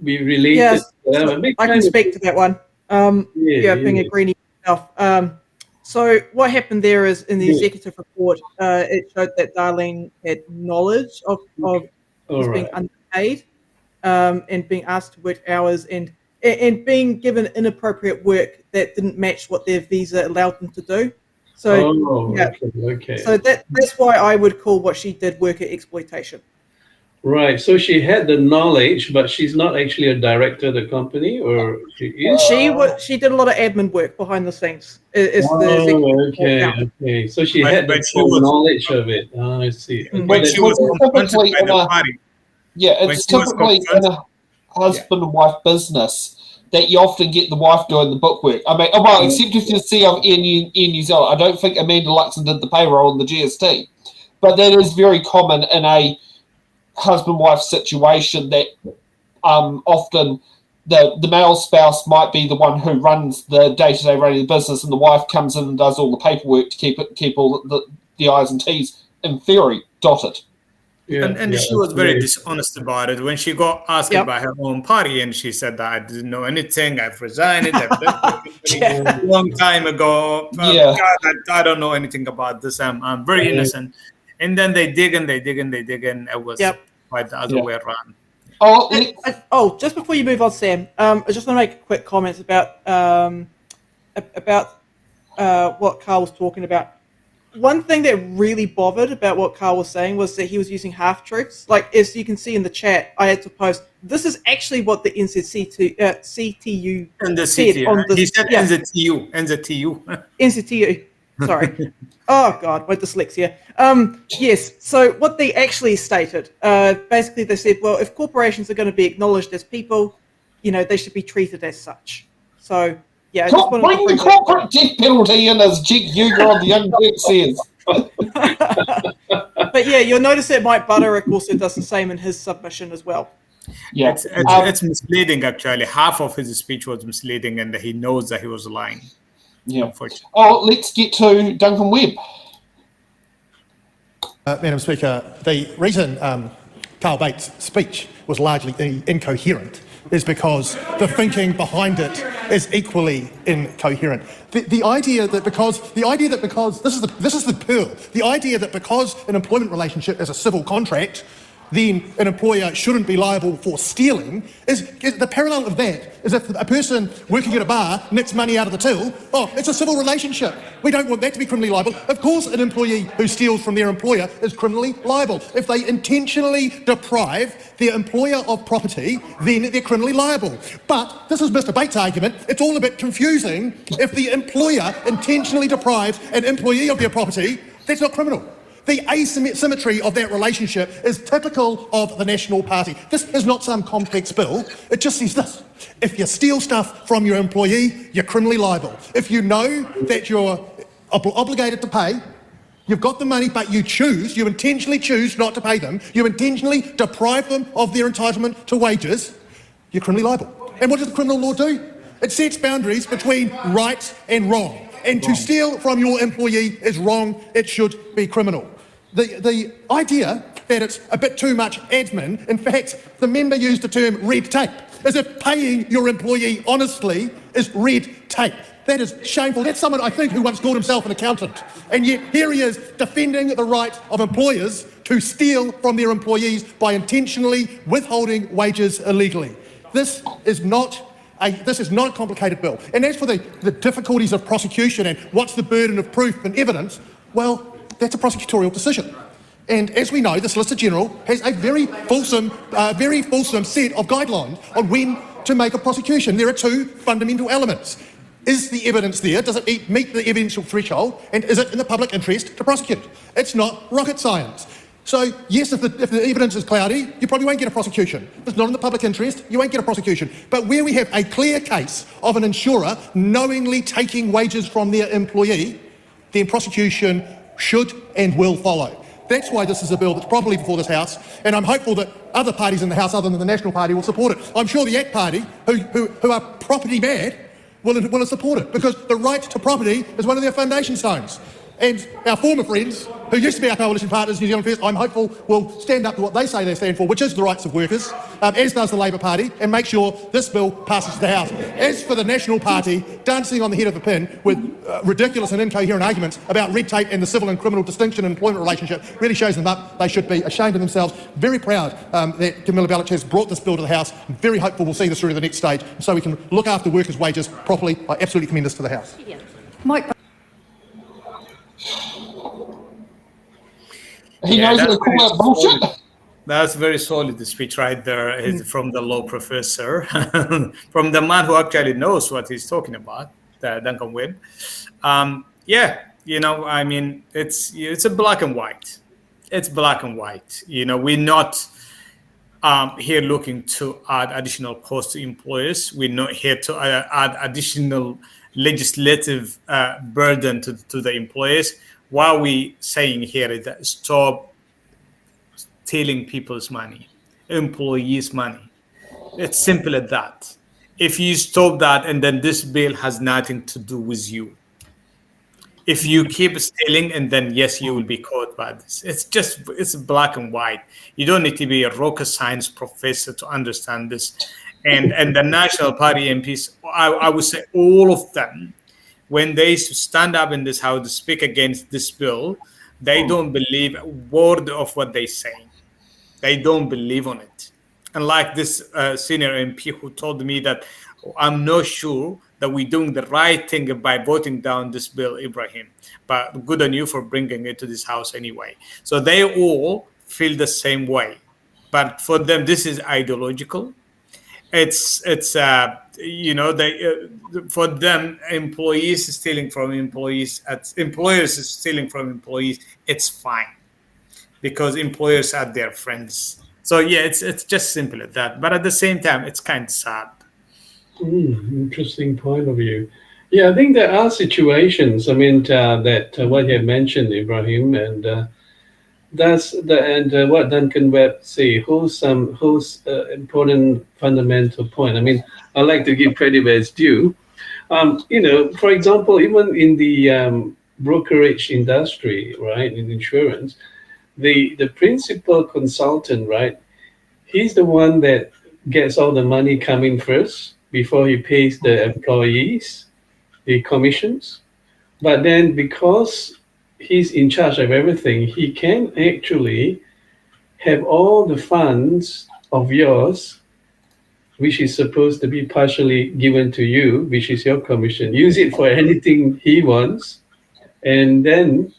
be related? Yes, so I can speak to that one. Being a Greenie myself. So what happened there is in the executive report, it showed that Darlene had knowledge of being underpaid and being asked to work hours and being given inappropriate work that didn't match what their visa allowed them to do. So okay. So that's why I would call what she did worker exploitation. Right. So she had the knowledge, but she's not actually a director of the company, or she is? She did a lot of admin work behind the scenes. Okay. So she had the full knowledge of it. Oh, I see. Okay. When she was confronted by the party. Yeah, it's typically in a husband and wife business that you often get the wife doing the bookwork. I mean, except if you see in New Zealand. I don't think Amanda Luxon did the payroll in the GST, but that is very common in a husband-wife situation that often the male spouse might be the one who runs the day-to-day running of the business, and the wife comes in and does all the paperwork to keep all the I's and T's, in theory, dotted. And she was very dishonest about it when she got asked about her own party, and she said that I didn't know anything. I've resigned a long time ago. God, I don't know anything about this. I'm very innocent. And then they dig and it was quite the other way around. Just before you move on, Sam, I just want to make a quick comment about what Carl was talking about. One thing that really bothered about what Carl was saying was that he was using half-truths. Like, as you can see in the chat, I had to post, this is actually what the CTU said on the... He said NZTU. NZTU. Sorry. Oh, God, my dyslexia. Yes, so what they actually stated, basically they said, well, if corporations are going to be acknowledged as people, they should be treated as such. So... Yeah, bring the corporate death penalty in, as Jake Huger on the Young Turk says. But yeah, you'll notice that Mike Butterick also does the same in his submission as well. Yeah, it's misleading actually. Half of his speech was misleading, and he knows that he was lying. Yeah, unfortunately. Let's get to Duncan Webb. Madam Speaker, the reason Carl Bates' speech was largely incoherent is because the thinking behind it is equally incoherent. The idea that because this is the pearl. The idea that because an employment relationship is a civil contract, then an employer shouldn't be liable for stealing is the parallel of that is if a person working at a bar nicks money out of the till, it's a civil relationship. We don't want that to be criminally liable. Of course, an employee who steals from their employer is criminally liable. If they intentionally deprive their employer of property, then they're criminally liable. But this is Mr. Bates' argument. It's all a bit confusing. If the employer intentionally deprives an employee of their property, that's not criminal. The asymmetry of that relationship is typical of the National Party. This is not some complex bill. It just says this. If you steal stuff from your employee, you're criminally liable. If you know that you're obligated to pay, you've got the money, but you intentionally choose not to pay them, you intentionally deprive them of their entitlement to wages, you're criminally liable. And what does the criminal law do? It sets boundaries between right and wrong. And to steal from your employee is wrong. It should be criminal. The idea that it's a bit too much admin, in fact, the member used the term red tape, as if paying your employee honestly is red tape. That is shameful. That's someone, I think, who once called himself an accountant. And yet here he is defending the right of employers to steal from their employees by intentionally withholding wages illegally. This is not a complicated bill. And as for the difficulties of prosecution and what's the burden of proof and evidence, well, that's a prosecutorial decision. And as we know, the Solicitor General has a very fulsome set of guidelines on when to make a prosecution. There are two fundamental elements. Is the evidence there? Does it meet the evidential threshold? And is it in the public interest to prosecute it? It's not rocket science. So, yes, if the evidence is cloudy, you probably won't get a prosecution. If it's not in the public interest, you won't get a prosecution. But where we have a clear case of an insurer knowingly taking wages from their employee, then prosecution should and will follow. That's why this is a bill that's properly before this House, and I'm hopeful that other parties in the House other than the National Party will support it. I'm sure the ACT Party, who are property mad, will support it, because the right to property is one of their foundation stones. And our former friends, who used to be our coalition partners, New Zealand First, I'm hopeful will stand up to what they say they stand for, which is the rights of workers, as does the Labor Party, and make sure this bill passes to the House. As for the National Party, dancing on the head of a pin with ridiculous and incoherent arguments about red tape and the civil and criminal distinction and employment relationship really shows them up. They should be ashamed of themselves. Very proud that Camilla Bellich has brought this bill to the House. I'm very hopeful we'll see this through to the next stage so we can look after workers' wages properly. I absolutely commend this to the House. Mike. He knows how to call out bullshit. That's very solid speech right there. It's from the law professor, from the man who actually knows what he's talking about, Duncan Webb. I mean, it's a black and white. It's black and white. We're not here looking to add additional costs to employers. We're not here to add additional legislative burden to the employers. What we're saying here is that stop stealing people's money, employees' money. It's simple as that. If you stop that, and then this bill has nothing to do with you. If you keep stealing, and then yes, you will be caught by this. It's black and white. You don't need to be a rocket science professor to understand this. And the National Party MPs, I would say all of them, when they stand up in this House to speak against this bill, they don't believe a word of what they say. They don't believe on it. And like this senior MP who told me that I'm not sure that we're doing the right thing by voting down this bill, Ibrahim. But good on you for bringing it to this House anyway. So they all feel the same way. But for them, this is ideological. For them, employees stealing from employees, employers stealing from employees, it's fine because employers are their friends. So yeah, it's just simple as that. But at the same time, it's kind of sad. Interesting point of view. Yeah, I think there are situations. I mean, that what you have mentioned, Ibrahim, and what Duncan Webb say holds important fundamental point. I mean, I like to give credit where it's due. For example, even in the brokerage industry, right, in insurance, the principal consultant, right, he's the one that gets all the money coming first before he pays the employees the commissions. But then because he's in charge of everything, he can actually have all the funds of yours, which is supposed to be partially given to you, which is your commission, use it for anything he wants. And then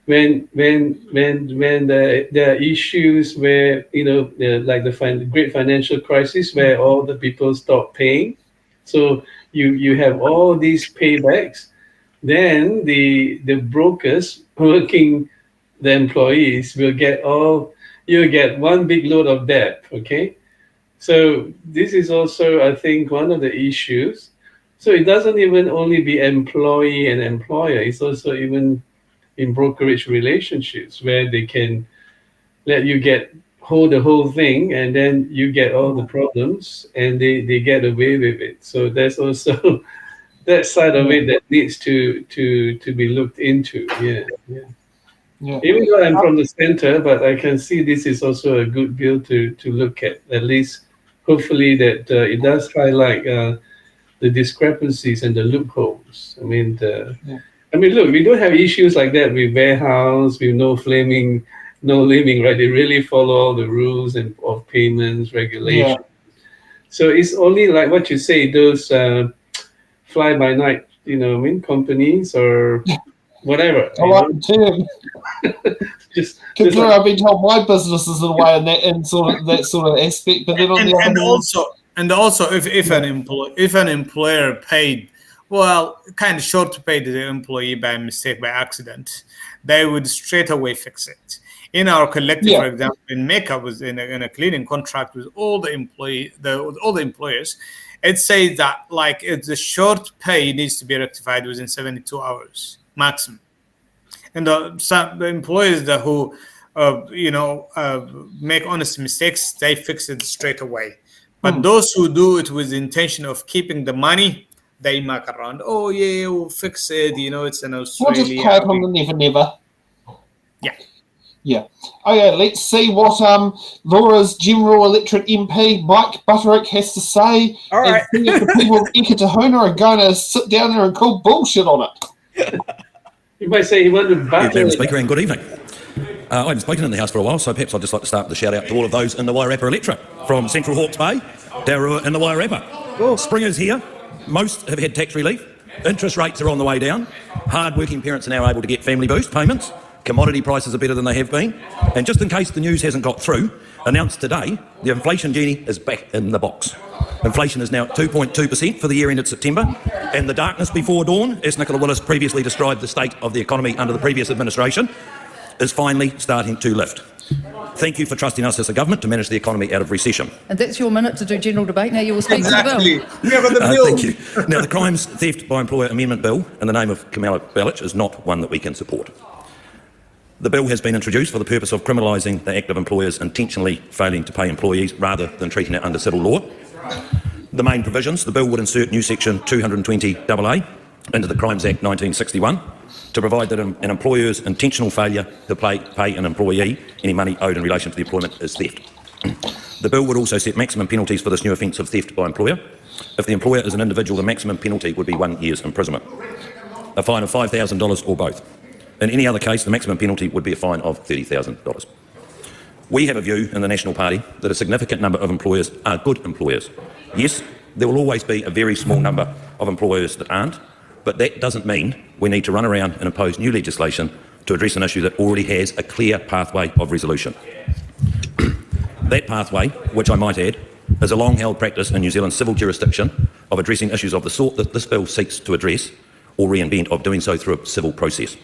when there are issues where, like the great financial crisis where all the people stop paying, so you have all these paybacks, then the brokers working the employees will get one big load of debt, okay? So this is also, I think, one of the issues. So it doesn't even only be employee and employer, it's also even in brokerage relationships where they can let you hold the whole thing and then you get all the problems and they get away with it. So there's also that side of it that needs to be looked into. Yeah. Even though I'm from the center, but I can see this is also a good bill to look at least hopefully that it does highlight the discrepancies and the loopholes. I mean, look, we don't have issues like that with warehouse, with no laming, right? They really follow all the rules of payments, regulations. Yeah. So it's only like what you say, those fly-by-night, companies or whatever. I like too. Because I've been told my business is in a way in that sort of aspect, but then also if an employer paid, kind of short to pay the employee by mistake, by accident, they would straight away fix it. In our collective, for example, in Mecca was in a cleaning contract with all the employers. It says that the short pay needs to be rectified within 72 hours maximum. And the employees who make honest mistakes, they fix it straight away. But those who do it with the intention of keeping the money, they muck around. Oh yeah, we'll fix it. It's in Australia. We'll just count on the never. Yeah. Yeah. Okay, let's see what Laura's General Electric MP, Mike Butterick, has to say. All right. And see if the people of Ekatahuna are going to sit down there and call bullshit on it. You might say he wanted to battle. Madam Speaker, and good evening. I haven't spoken in the House for a while, so perhaps I'd just like to start with a shout out to all of those in the Wairarapa electorate, from Central Hawke's Bay, Aotearoa and the Wairarapa. Spring is here. Most have had tax relief. Interest rates are on the way down. Hard-working parents are now able to get family boost payments. Commodity prices are better than they have been. And just in case the news hasn't got through, announced today, the inflation genie is back in the box. Inflation is now at 2.2% for the year ended September, and the darkness before dawn, as Nicola Willis previously described the state of the economy under the previous administration, is finally starting to lift. Thank you for trusting us as a government to manage the economy out of recession. And that's your minute to do general debate. Now you will speak to the bill. Yeah, but the bill. Thank you. Now, the Crimes Theft by Employer Amendment Bill in the name of Kamala Balich is not one that we can support. The bill has been introduced for the purpose of criminalising the act of employers intentionally failing to pay employees rather than treating it under civil law. The main provisions: the bill would insert new section 220AA into the Crimes Act 1961 to provide that an employer's intentional failure to pay an employee any money owed in relation to the employment is theft. The bill would also set maximum penalties for this new offence of theft by employer. If the employer is an individual, the maximum penalty would be 1 year's imprisonment, a fine of $5,000 or both. In any other case, the maximum penalty would be a fine of $30,000. We have a view in the National Party that a significant number of employers are good employers. Yes, there will always be a very small number of employers that aren't, but that doesn't mean we need to run around and impose new legislation to address an issue that already has a clear pathway of resolution. That pathway, which I might add, is a long-held practice in New Zealand's civil jurisdiction of addressing issues of the sort that this bill seeks to address, or reinvent, of doing so through a civil process.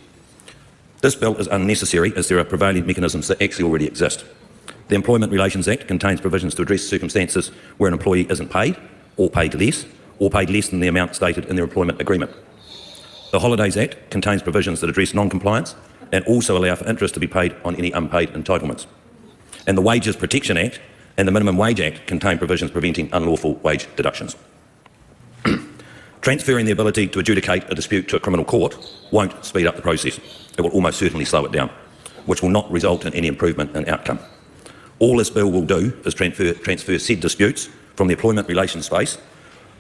This bill is unnecessary as there are prevailing mechanisms that actually already exist. The Employment Relations Act contains provisions to address circumstances where an employee isn't paid paid less than the amount stated in their employment agreement. The Holidays Act contains provisions that address non-compliance and also allow for interest to be paid on any unpaid entitlements. And the Wages Protection Act and the Minimum Wage Act contain provisions preventing unlawful wage deductions. Transferring the ability to adjudicate a dispute to a criminal court won't speed up the process. It will almost certainly slow it down, which will not result in any improvement in outcome. All this bill will do is transfer said disputes from the employment relations space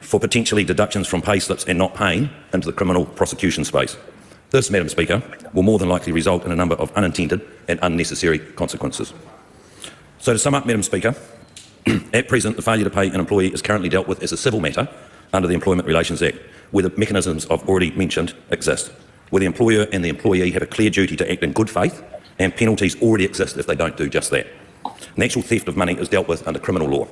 for potentially deductions from pay slips and not paying into the criminal prosecution space. This, Madam Speaker, will more than likely result in a number of unintended and unnecessary consequences. So to sum up, Madam Speaker, at present the failure to pay an employee is currently dealt with as a civil matter under the Employment Relations Act, where the mechanisms I've already mentioned exist, where the employer and the employee have a clear duty to act in good faith, and penalties already exist if they don't do just that. And actual theft of money is dealt with under criminal law.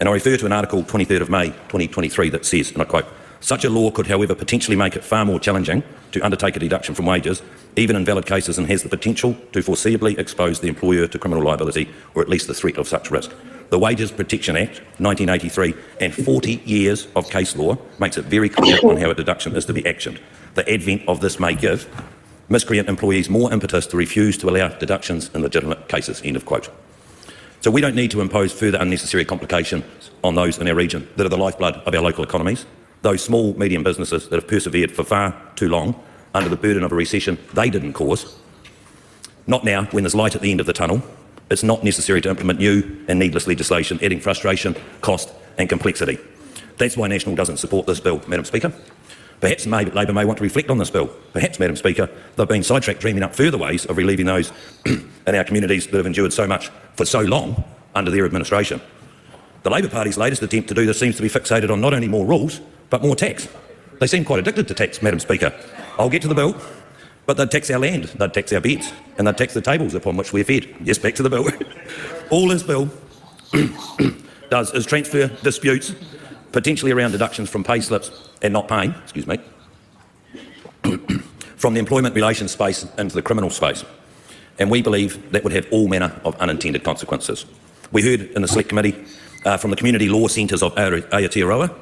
And I refer to an article 23rd of May 2023 that says, and I quote, "Such a law could, however, potentially make it far more challenging to undertake a deduction from wages, even in valid cases, and has the potential to foreseeably expose the employer to criminal liability, or at least the threat of such risk." The Wages Protection Act 1983 and 40 years of case law makes it very clear on how a deduction is to be actioned. The advent of this may give miscreant employees more impetus to refuse to allow deductions in legitimate cases, end of quote. So we don't need to impose further unnecessary complications on those in our region that are the lifeblood of our local economies, those small, medium businesses that have persevered for far too long under the burden of a recession they didn't cause. Not now, when there's light at the end of the tunnel. It's not necessary to implement new and needless legislation, adding frustration, cost and complexity. That's why National doesn't support this bill, Madam Speaker. Perhaps Labor may want to reflect on this bill. Perhaps, Madam Speaker, they've been sidetracked dreaming up further ways of relieving those in our communities that have endured so much for so long under their administration. The Labor Party's latest attempt to do this seems to be fixated on not only more rules, but more tax. They seem quite addicted to tax, Madam Speaker. I'll get to the bill, but they'd tax our land, they'd tax our beds, and they'd tax the tables upon which we're fed. Yes, back to the bill. All this bill does is transfer disputes, potentially around deductions from pay slips and not paying, from the employment relations space into the criminal space. And we believe that would have all manner of unintended consequences. We heard in the Select Committee from the community law centres of Aotearoa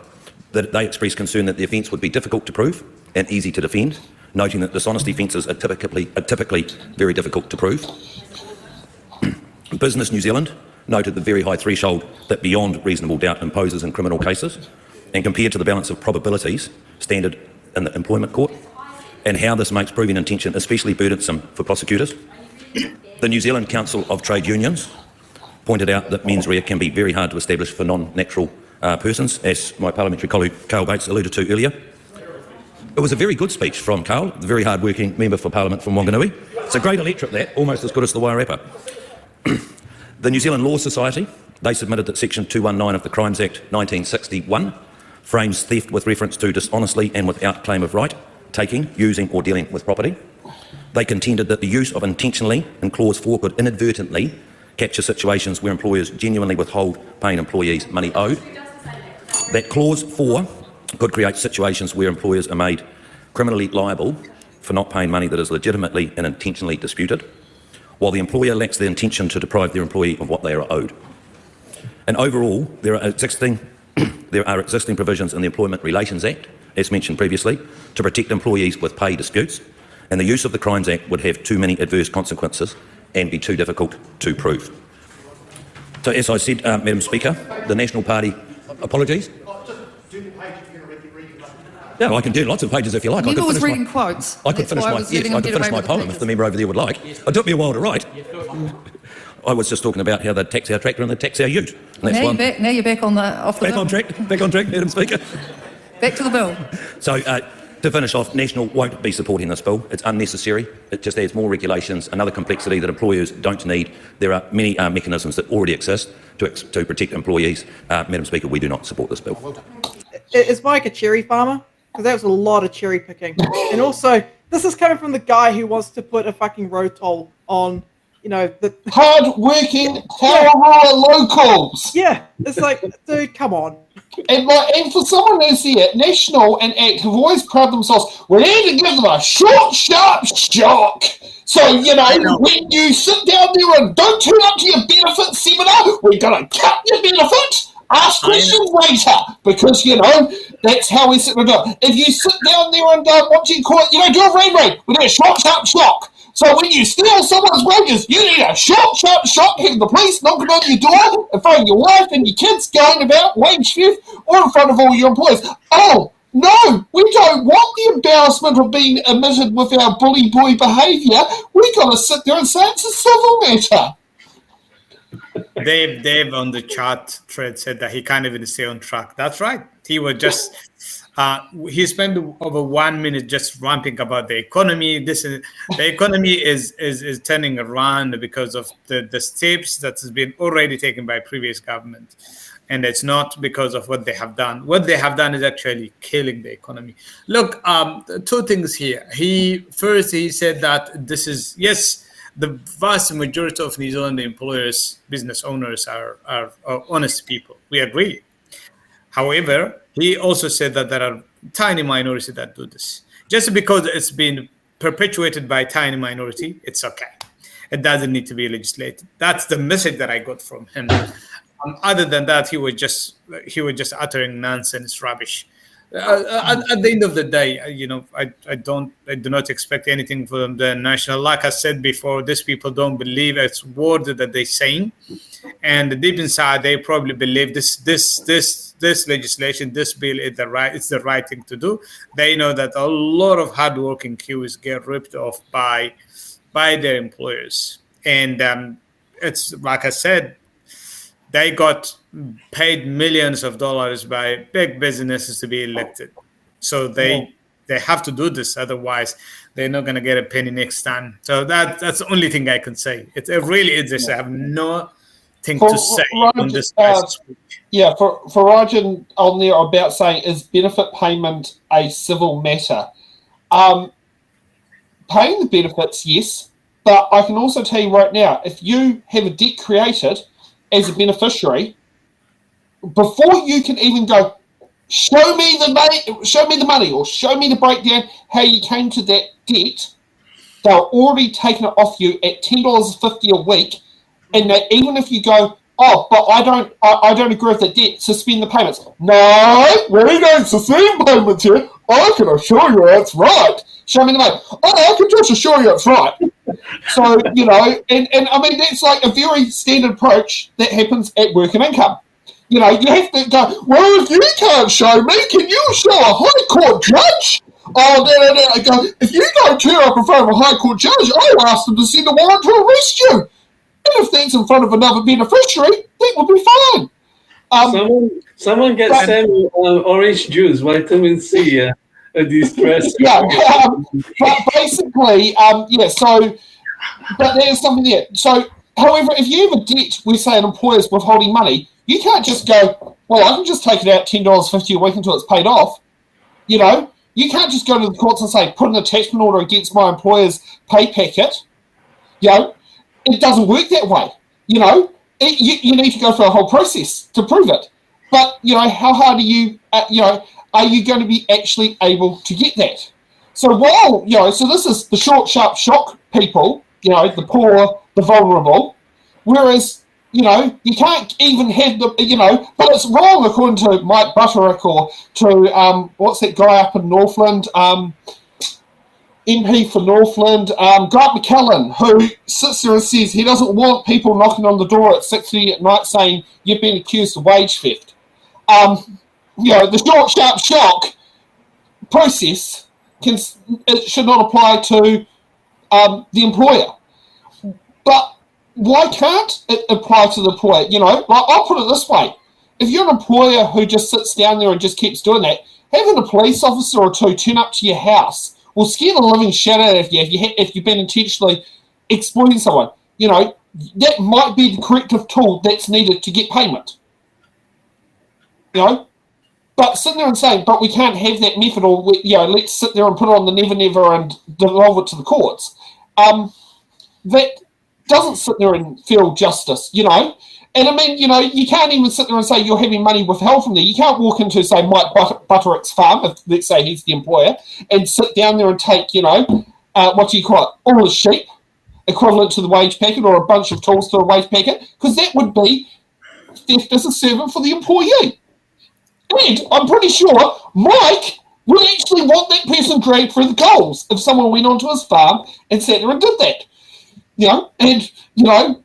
that they expressed concern that the offence would be difficult to prove and easy to defend, noting that dishonesty offences are typically very difficult to prove. Business New Zealand noted the very high threshold that beyond reasonable doubt imposes in criminal cases, and compared to the balance of probabilities standard in the employment court, and how this makes proving intention especially burdensome for prosecutors. The New Zealand Council of Trade Unions pointed out that mens rea can be very hard to establish for non-natural persons, as my parliamentary colleague Carl Bates alluded to earlier. It was a very good speech from Carl, the very hard-working member for Parliament from Wanganui. It's a great electorate, that, almost as good as the Wairarapa. The New Zealand Law Society, they submitted that Section 219 of the Crimes Act 1961 frames theft with reference to dishonestly and without claim of right, taking, using or dealing with property. They contended that the use of intentionally in Clause 4 could inadvertently capture situations where employers genuinely withhold paying employees money owed. That Clause 4 could create situations where employers are made criminally liable for not paying money that is legitimately and intentionally disputed, while the employer lacks the intention to deprive their employee of what they are owed. And overall, there are existing provisions in the Employment Relations Act, as mentioned previously, to protect employees with pay disputes, and the use of the Crimes Act would have too many adverse consequences and be too difficult to prove. So, as I said, Madam Speaker, the National Party, apologies. Yeah, I can do lots of pages if you like. The member was reading quotes. I could finish my poem if the member over there would like. It took me a while to write. I was just talking about how they tax our tractor and they tax our ute. Now you're back on off the bill. Back on track, Madam Speaker. Back to the bill. So, to finish off, National won't be supporting this bill. It's unnecessary. It just adds more regulations, another complexity that employers don't need. There are many mechanisms that already exist to protect employees. Madam Speaker, we do not support this bill. Is Mike a cherry farmer? Because that was a lot of cherry picking. And also, this is coming from the guy who wants to put a fucking road toll on, the hard-working Aotearoa locals. Yeah, it's like, dude, come on. And for someone who's here, National and ACT have always prided themselves, we need to give them a short, sharp shock. So, when you sit down there and don't turn up to your benefit seminar, we're going to cut your benefit. Ask questions later, because, that's how we sit down. If you sit down there and what do you call it, do a rain, we need a short, sharp shock. So when you steal someone's wages, you need a short, sharp shock, having the police knocking on your door in front of your wife and your kids going about wage theft, or in front of all your employees. Oh, no, we don't want the embarrassment of being admitted with our bully boy behaviour. We got to sit there and say it's a civil matter. Dave on the chat thread said that he can't even stay on track. That's right. He was just he spent over 1 minute just ranting about the economy. The economy is turning around because of the steps that has been already taken by previous government, and it's not because of what they have done. What they have done is actually killing the economy. Look, two things here. He said that this is the vast majority of New Zealand employers, business owners are honest people. We agree. However, he also said that there are tiny minority that do this. Just because it's been perpetuated by a tiny minority, it's okay. It doesn't need to be legislated. That's the message that I got from him. Other than that, he was just uttering nonsense, rubbish. At the end of the day, I do not expect anything from the national. Like I said before, these people don't believe it's word that they're saying, and deep inside they probably believe this legislation, this bill is the right thing to do. They know that a lot of hardworking Kiwis get ripped off by their employers, and it's like I said. They got paid millions of dollars by big businesses to be elected. So they have to do this. Otherwise, they're not going to get a penny next time. So that's the only thing I can say. It really is this. I have nothing to say on this. For Rajan on there about saying, is benefit payment a civil matter? Paying the benefits, yes. But I can also tell you right now, if you have a debt created as a beneficiary, before you can even go, show me the money, or show me the breakdown how you came to that debt, they're already taking it off you at $10.50 a week, and that even if you go, oh, but I don't agree with the debt, suspend the payments. No, we don't suspend payments here. I can assure you that's right. Show me the money. Oh, I can just assure you it's right. So, you know, and I mean, that's like a very standard approach that happens at work and income. You know, you have to go, well, if you can't show me, can you show a high court judge? Oh, no. I go, if you don't turn up in front of a high court judge, I'll ask them to send a warrant to arrest you. And if that's in front of another beneficiary, that would be fine. Someone gets some orange juice, vitamin C, distress. Yeah, but basically, so, but there's something there. So, however, if you have a debt, we say an employer's withholding money, you can't just go, well, I can just take it out $10.50 a week until it's paid off. You know, you can't just go to the courts and say, put an attachment order against my employer's pay packet. You know, it doesn't work that way. You know, you need to go through a whole process to prove it. But, you know, how hard are you, are you going to be actually able to get that? So while, you know, so this is the short, sharp shock people, you know, the poor, the vulnerable, whereas, you know, you can't even have the, you know, but it's wrong according to Mike Butterick or to, what's that guy up in Northland, MP for Northland, Grant McKellen, who sits there and says he doesn't want people knocking on the door at 6:30 at night saying you've been accused of wage theft. You know, the short, sharp shock process it should not apply to the employer. But why can't it apply to the employer? You know, like I'll put it this way. If you're an employer who just sits down there and just keeps doing that, having a police officer or two turn up to your house will scare the living shit out of you if you've been intentionally exploiting someone. You know, that might be the corrective tool that's needed to get payment. You know? But sitting there and saying, but we can't have that method, or, you know, let's sit there and put it on the never and devolve it to the courts. That doesn't sit there and feel justice, you know? And I mean, you know, you can't even sit there and say you're having money withheld from there. You can't walk into, say, Mike Butterick's farm, if let's say he's the employer, and sit down there and take, you know, what do you call it, all his sheep, equivalent to the wage packet, or a bunch of tools to a wage packet, because that would be theft as a servant for the employee. And I'm pretty sure Mike would actually want that person dragged through the coals if someone went onto his farm and sat there and did that. You know, and, you know,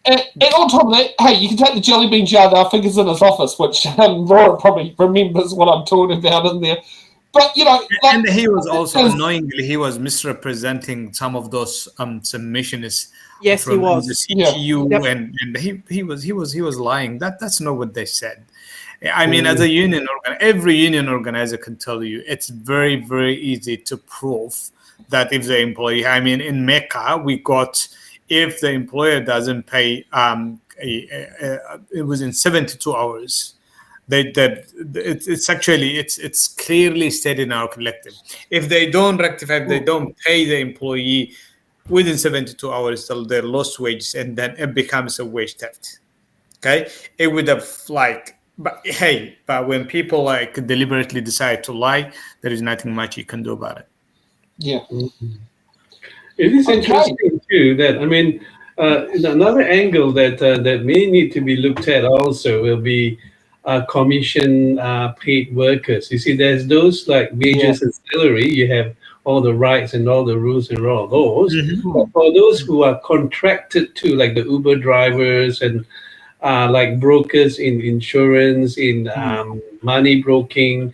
and on top of that, hey, you can take the jelly bean jar that our fingers in his office, which Laura probably remembers what I'm talking about in there. But, you know... Like, and he was also, annoyingly, he was misrepresenting some of those submissionists. Yes, he was. The CTU, yeah. And he was lying. That's not what they said. I mean, as a union every union organizer can tell you it's very, very easy to prove that if the employee, I mean, in Mecca, we got, if the employer doesn't pay, it was in 72 hours. It's clearly stated in our collective. If they don't rectify, if they don't pay the employee within 72 hours, they're lost wages, and then it becomes a wage theft. Okay, it would have but when people like deliberately decide to lie, there is nothing much you can do about it. Yeah. Mm-hmm. It is interesting too that, I mean, another angle that may need to be looked at also will be commission paid workers. You see, there's those like wages and salary. You have all the rights and all the rules and all those. Mm-hmm. But for those who are contracted to, like the Uber drivers and like brokers in insurance, in money broking,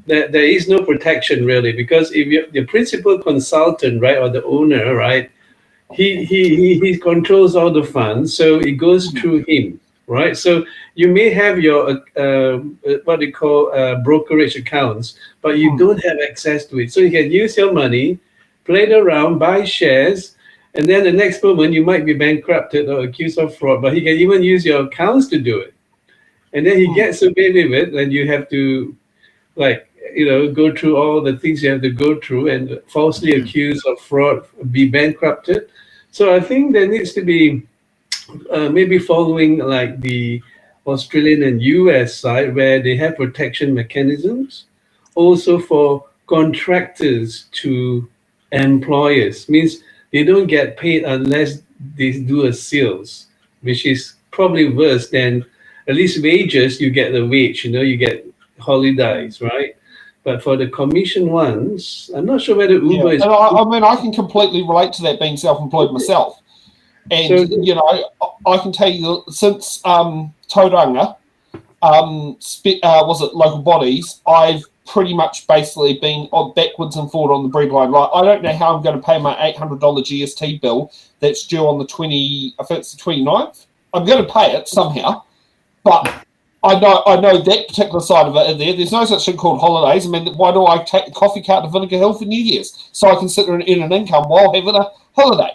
there is no protection really, because if you're the principal consultant, right, or the owner, right, he controls all the funds, so it goes through him, right? So you may have your what they call brokerage accounts, but you don't have access to it. So you can use your money, play it around, buy shares, and then the next moment you might be bankrupted or accused of fraud, but he can even use your accounts to do it. And then he gets away with it, and you have to, like, you know, go through all the things you have to go through and falsely accused of fraud, be bankrupted. So I think there needs to be maybe following like the Australian and US side, where they have protection mechanisms also for contractors to employers. Means they don't get paid unless they do a sales, which is probably worse than, at least wages, you get the wage, you know, you get holidays, right? But for the commission ones, I'm not sure whether Uber is... I mean, I can completely relate to that being self-employed myself. And, I can tell you since Tauranga, was it local bodies, I've pretty much basically been backwards and forward on the breadline. Like, I don't know how I'm going to pay my $800 GST bill that's due on the 29th. I'm going to pay it somehow, but I know that particular side of it in there. There's no such thing called holidays. I mean, why do I take the coffee cart to Vinegar Hill for New Year's? So I can sit there and earn an income while having a holiday.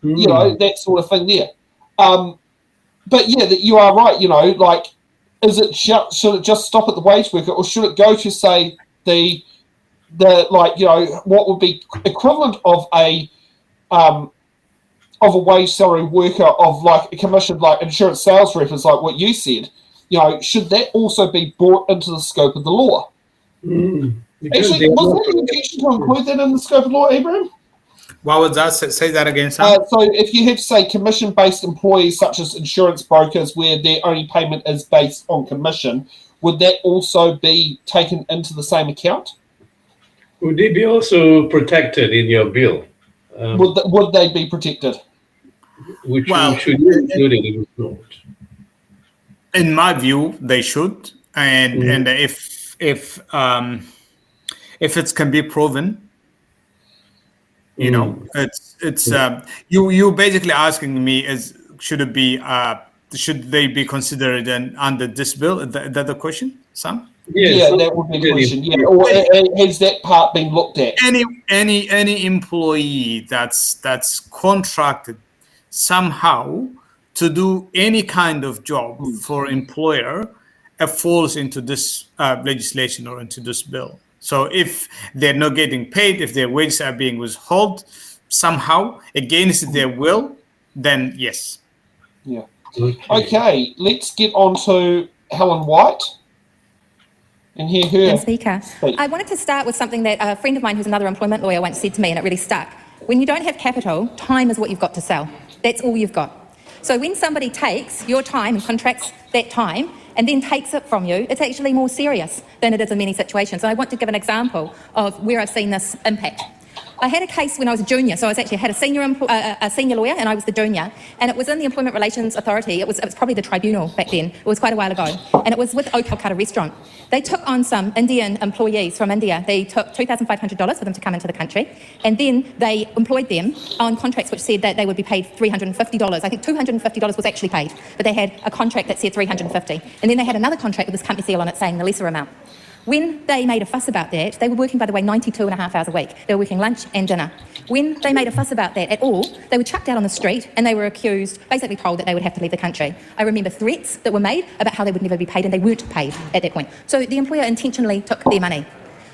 You know, that sort of thing there. But yeah, that you are right. You know, like, should it just stop at the wage worker, or should it go to say the like, you know, what would be equivalent of a wage salary worker of like a commissioned like insurance sales rep, is like what you said. You know, should that also be brought into the scope of the law? Actually, was that the intention to include that in the scope of law, Ibrahim? What was that? Say that again, Sam. So if you have to say commission-based employees such as insurance brokers where their only payment is based on commission, would that also be taken into the same account? Would they be also protected in your bill? Would they be protected? Which should be included in the note? In my view, they should, and if it can be proven, you know, it's you basically asking me is should they be considered under this bill? Is that the question, Sam? Yeah, that would be the question. Yeah, or has that part been looked at? Any employee that's contracted somehow to do any kind of job for employer falls into this legislation or into this bill. So if they're not getting paid, if their wages are being withheld somehow against their will, then yes. Yeah. Okay, let's get on to Helen White and hear her. Speaker. I wanted to start with something that a friend of mine who's another employment lawyer once said to me, and it really stuck. When you don't have capital, time is what you've got to sell. That's all you've got. So when somebody takes your time and contracts that time and then takes it from you, it's actually more serious than it is in many situations. And I want to give an example of where I've seen this impact. I had a case when I was a junior, so I had a senior lawyer and I was the junior, and it was in the Employment Relations Authority. It was probably the tribunal back then. It was quite a while ago, and it was with Otearoa restaurant. They took on some Indian employees from India. They took $2,500 for them to come into the country, and then they employed them on contracts which said that they would be paid $350. I think $250 was actually paid, but they had a contract that said $350, and then they had another contract with this company seal on it saying the lesser amount. When they made a fuss about that, they were working, by the way, 92.5 hours a week. They were working lunch and dinner. When they made a fuss about that at all, they were chucked out on the street and they were accused, basically told that they would have to leave the country. I remember threats that were made about how they would never be paid, and they weren't paid at that point. So the employer intentionally took their money.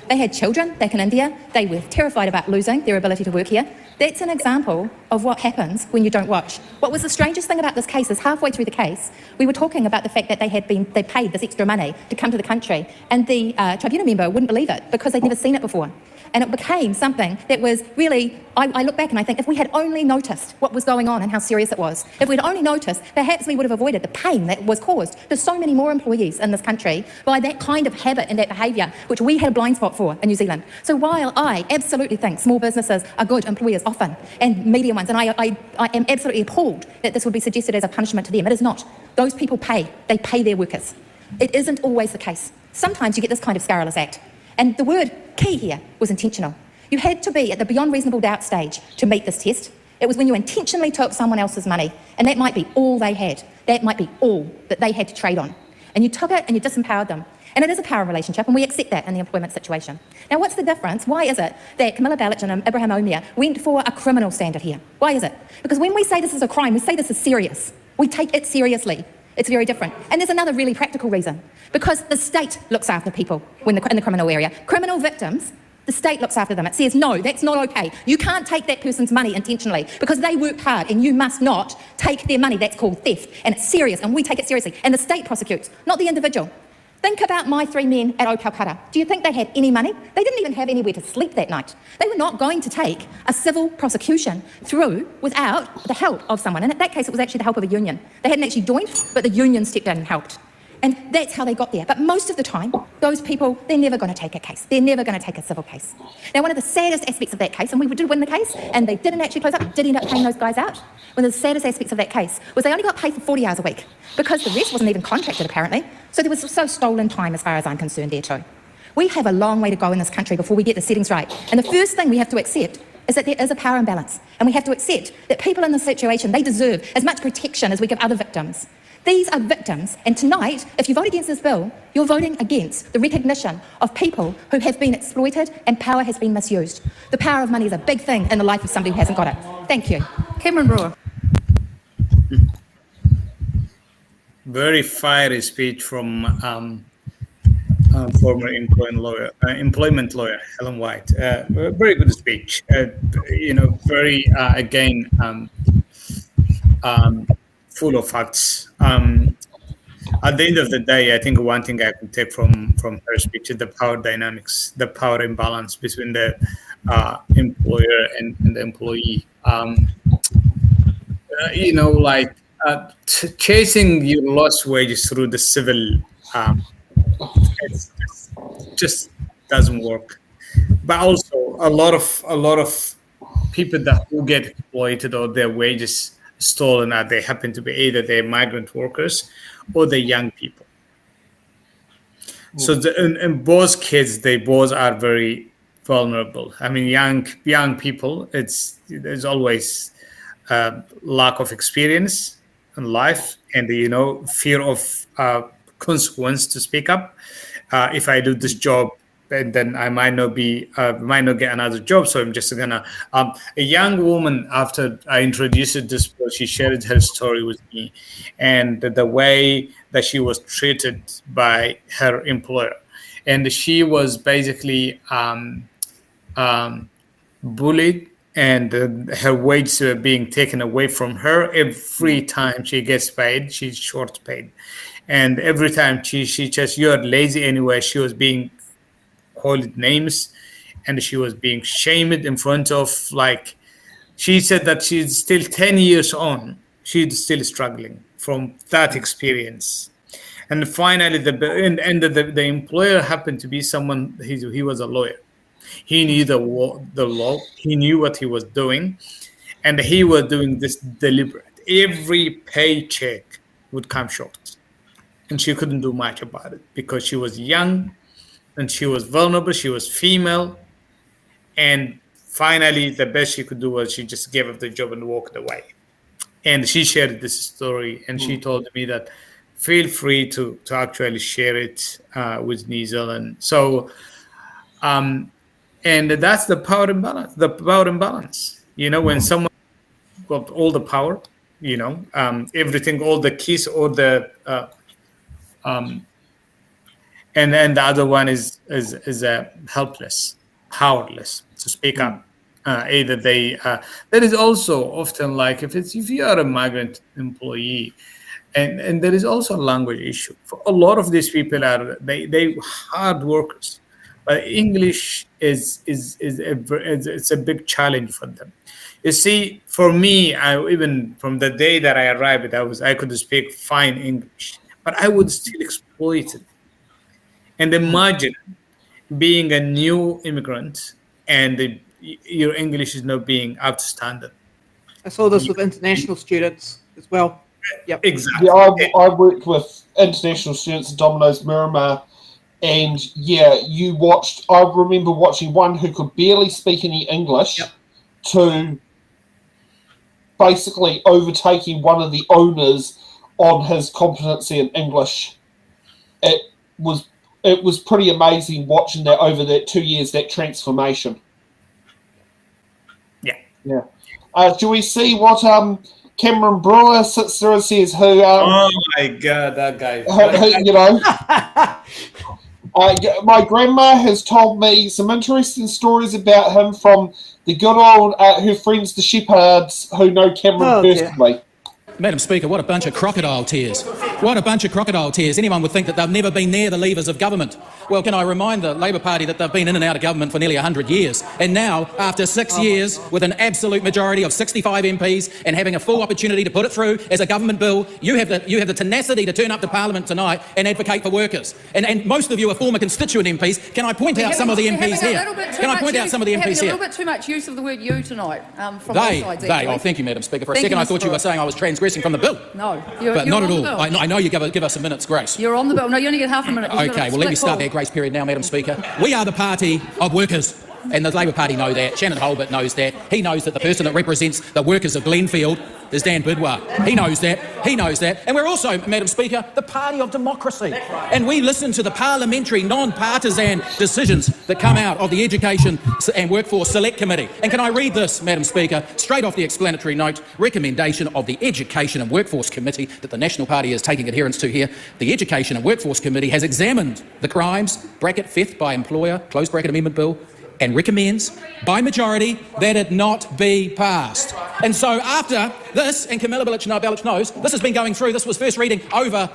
They had children back in India. They were terrified about losing their ability to work here. That's an example of what happens when you don't watch. What was the strangest thing about this case is halfway through the case, we were talking about the fact that they paid this extra money to come to the country, and the tribunal member wouldn't believe it because they'd never seen it before. And it became something that was really, I look back and I think, if we had only noticed what was going on and how serious it was, if we'd only noticed, perhaps we would have avoided the pain that was caused to so many more employees in this country by that kind of habit and that behaviour, which we had a blind spot for in New Zealand. So while I absolutely think small businesses are good employers often, and medium ones, and I am absolutely appalled that this would be suggested as a punishment to them, it is not. Those people pay. They pay their workers. It isn't always the case. Sometimes you get this kind of scurrilous act. And the word key here was intentional. You had to be at the beyond reasonable doubt stage to meet this test. It was when you intentionally took someone else's money, and that might be all they had. That might be all that they had to trade on. And you took it and you disempowered them. And it is a power relationship, and we accept that in the employment situation. Now, what's the difference? Why is it that Camilla Balich and Ibrahim Omer went for a criminal standard here? Why is it? Because when we say this is a crime, we say this is serious. We take it seriously. It's very different. And there's another really practical reason. Because the state looks after people in the criminal area. Criminal victims, the state looks after them. It says, no, that's not okay. You can't take that person's money intentionally because they worked hard, and you must not take their money. That's called theft. And it's serious, and we take it seriously. And the state prosecutes, not the individual. Think about my three men at Aotearoa. Do you think they had any money? They didn't even have anywhere to sleep that night. They were not going to take a civil prosecution through without the help of someone. And in that case, it was actually the help of a union. They hadn't actually joined, but the union stepped in and helped. And that's how they got there. But most of the time, those people, they're never going to take a case. They're never going to take a civil case. Now, one of the saddest aspects of that case, and we did win the case, and they didn't actually close up, did end up paying those guys out. One of the saddest aspects of that case was they only got paid for 40 hours a week because the rest wasn't even contracted, apparently. So there was so stolen time as far as I'm concerned there too. We have a long way to go in this country before we get the settings right. And the first thing we have to accept is that there is a power imbalance. And we have to accept that people in this situation, they deserve as much protection as we give other victims. These are victims, and tonight, if you vote against this bill, you're voting against the recognition of people who have been exploited and power has been misused. The power of money is a big thing in the life of somebody who hasn't got it. Thank you. Cameron Brewer. Very fiery speech from former employment lawyer Helen White. Very good speech. Very again full of facts. At the end of the day, I think one thing I can take from her speech is the power dynamics, the power imbalance between the employer and the employee. Chasing your lost wages through the civil, it just doesn't work. But also, a lot of people who get exploited or their wages stolen, they happen to be either they're migrant workers or the young people. So in both kids, they both are very vulnerable. I mean, young people, there's always lack of experience in life and fear of consequence to speak up. If I do this job, and then I might not get another job. So I'm just gonna. A young woman, after I introduced this book, she shared her story with me, and the way that she was treated by her employer, and she was basically bullied, and her wages were being taken away from her every time she gets paid. She's short paid, and every time she just, you're lazy anyway. She was being called names, and she was being shamed in front of, she said that she's still 10 years on. She's still struggling from that experience. And finally, the employer happened to be someone, he was a lawyer. He knew the law, he knew what he was doing, and he was doing this deliberate. Every paycheck would come short, and she couldn't do much about it because she was young, and she was vulnerable, she was female, and finally the best she could do was she just gave up the job and walked away. And she shared this story, and she told me that feel free to actually share it with New Zealand. So, and that's the power imbalance. When someone got all the power, everything, all the keys, all the and then the other one is helpless, powerless to speak up. Either they there is also often, if you are a migrant employee, and there is also a language issue. For a lot of these people they hard workers, but English is a big challenge for them. You see, for me, even from the day that I arrived, I could speak fine English, but I would still exploit it. And imagine being a new immigrant and your English is not being up to standard. I saw this with international students as well. Yep. Exactly. Yeah, I worked with international students at Domino's Miramar, and I remember watching one who could barely speak any English to basically overtaking one of the owners on his competency in English. It was pretty amazing watching that over that 2 years, that transformation. Yeah. Do we see what Cameron Brewer sits there and says who? Oh my God, that guy. My grandma has told me some interesting stories about him from the good old her friends, the Shepherds, who know Cameron personally. Madam Speaker, what a bunch of crocodile tears. What a bunch of crocodile tears. Anyone would think that they've never been near the levers of government. Well, can I remind the Labor Party that they've been in and out of government for nearly 100 years. And now, after 6 years, with an absolute majority of 65 MPs and having a full opportunity to put it through as a government bill, you have the tenacity to turn up to Parliament tonight and advocate for workers. And most of you are former constituent MPs. Can I point out some of the MPs here? Can I point out some of the MPs here? A little bit too much use of the word you tonight from both sides. Oh, thank you, Madam Speaker. For a second, I thought you were saying I was transgressing from the bill. No, but not at all. I know you give us a minute's grace. You're on the bill. No, you only get half a minute. Okay, well, let me start that grace period now, Madam Speaker. We are the party of workers. And the Labor Party know that. Shannon Holbert knows that. He knows that the person that represents the workers of Glenfield is Dan Bidwar. He knows that. He knows that. And we're also, Madam Speaker, the party of democracy. And we listen to the parliamentary, non-partisan decisions that come out of the Education and Workforce Select Committee. And can I read this, Madam Speaker, straight off the explanatory note, recommendation of the Education and Workforce Committee that the National Party is taking adherence to here. The Education and Workforce Committee has examined the crimes, bracket fifth by employer, close bracket amendment bill, and recommends by majority that it not be passed. And so after this, and Camilla Belich knows, this has been going through, this was first reading over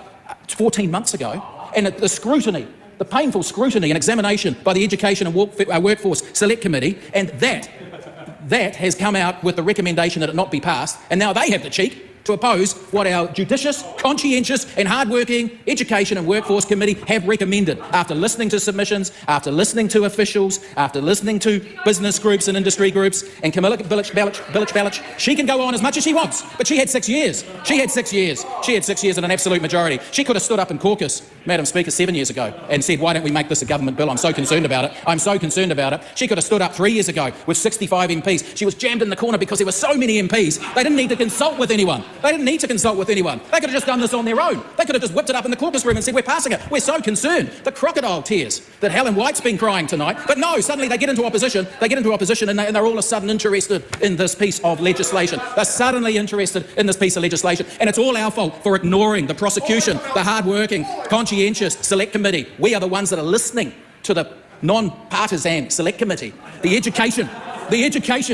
14 months ago, and the scrutiny, the painful scrutiny and examination by the Education and Workforce Select Committee, and that has come out with the recommendation that it not be passed, and now they have the cheek to oppose what our judicious, conscientious and hard-working Education and Workforce Committee have recommended after listening to submissions, after listening to officials, after listening to business groups and industry groups. And Camilla Belich, she can go on as much as she wants, but she had 6 years. She had 6 years. She had 6 years and an absolute majority. She could have stood up in caucus, Madam Speaker, 7 years ago and said, why don't we make this a government bill? I'm so concerned about it. I'm so concerned about it. She could have stood up 3 years ago with 65 MPs. She was jammed in the corner because there were so many MPs. They didn't need to consult with anyone. They didn't need to consult with anyone. They could have just done this on their own. They could have just whipped it up in the caucus room and said, we're passing it. We're so concerned. The crocodile tears that Helen White's been crying tonight. But no, suddenly they get into opposition. And they're all of a sudden interested in this piece of legislation. They're suddenly interested in this piece of legislation. And it's all our fault for ignoring the prosecution, the hard-working, conscientious Select Committee. We are the ones that are listening to the non-partisan Select Committee, the Education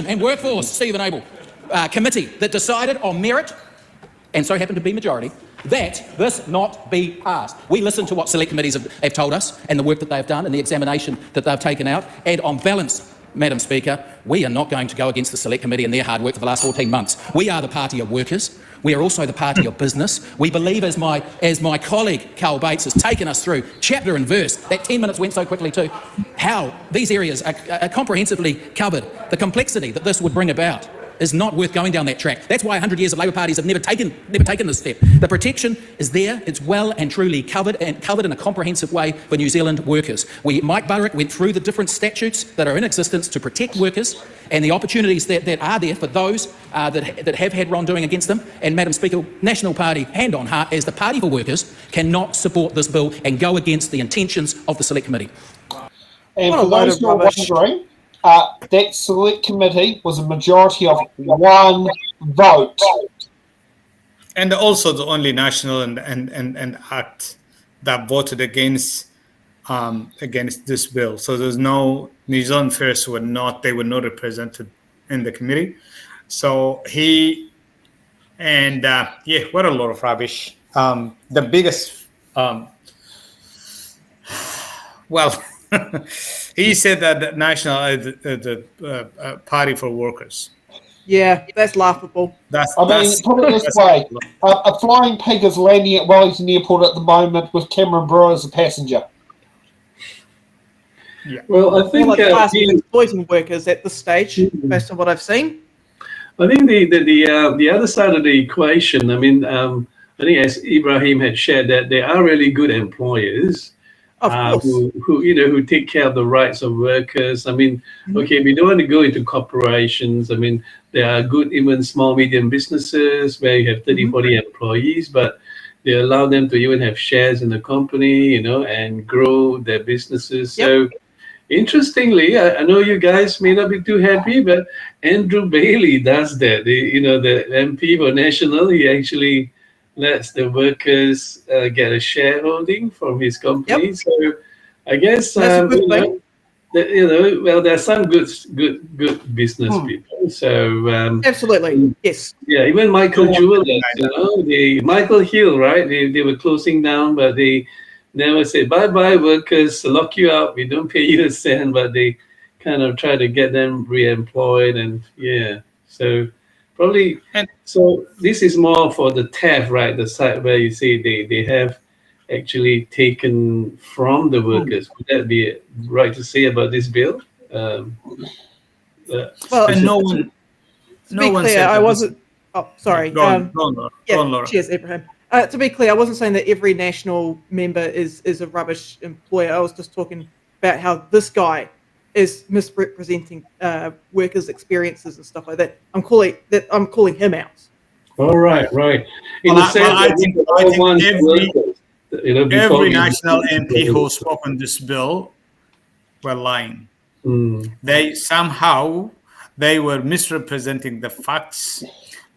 and Workforce, Stephen Abel, Committee that decided on merit, and so happened to be majority, that this not be passed. We listen to what Select Committees have told us and the work that they've done and the examination that they've taken out, and on balance, Madam Speaker, we are not going to go against the Select Committee and their hard work for the last 14 months. We are the party of workers. We are also the party of business. We believe, as my colleague Carl Bates has taken us through chapter and verse, that 10 minutes went so quickly too, how these areas are comprehensively covered, the complexity that this would bring about is not worth going down that track. That's why 100 years of Labor parties have never taken this step. The protection is there. It's well and truly covered in a comprehensive way for New Zealand workers. Mike Burrick went through the different statutes that are in existence to protect workers and the opportunities that are there for those that have had wrongdoing against them. And Madam Speaker, National Party, hand on heart, as the party for workers, cannot support this bill and go against the intentions of the Select Committee. And for those who are wondering, that Select Committee was a majority of one vote. And also the only national and act that voted against this bill. So there's no New Zealand First were not represented in the committee. So what a lot of rubbish. The biggest he said that the national the party for workers. Yeah, that's laughable. Put it this way: a flying pig is landing at Wellington Airport at the moment with Cameron Brewer as a passenger. Yeah. Well, I think exploiting workers at this stage, based on what I've seen. I think the other side of the equation. I mean, I think as Ibrahim had shared that there are really good employers. Who take care of the rights of workers. I mean, okay, we don't want to go into corporations. I mean, there are good even small, medium businesses where you have 30, 40 employees, but they allow them to even have shares in the company, and grow their businesses. Yep. So interestingly, I know you guys may not be too happy, but Andrew Bailey does that. The MP for National, he actually lets the workers get a shareholding from his company. Yep. So I guess, there are some good business people. So absolutely, yes. Yeah, even Michael Jewelers, the Michael Hill, right? They were closing down, but they never said bye workers, lock you up. We don't pay you a cent, but they kind of try to get them re-employed, and so probably. So this is more for the theft, right? The side where you say they have actually taken from the workers. Would that be right to say about this bill? Well, no one. To be clear, I wasn't. Oh, sorry. Go on, Laura. Cheers, Ibrahim. To be clear, I wasn't saying that every national member is a rubbish employer. I was just talking about how this guy is misrepresenting workers' experiences and stuff like that. I'm calling him out. All right. I think every national MP who spoke on this bill were lying. They were misrepresenting the facts.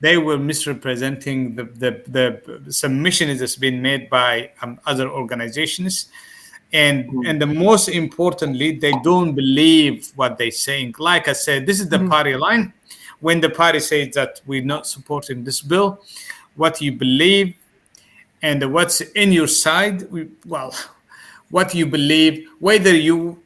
They were misrepresenting the submission that's been made by other organizations. And the most importantly, they don't believe what they're saying. Like I said, this is the party line. When the party says that we're not supporting this bill, what you believe and what's in your side, what you believe, whether you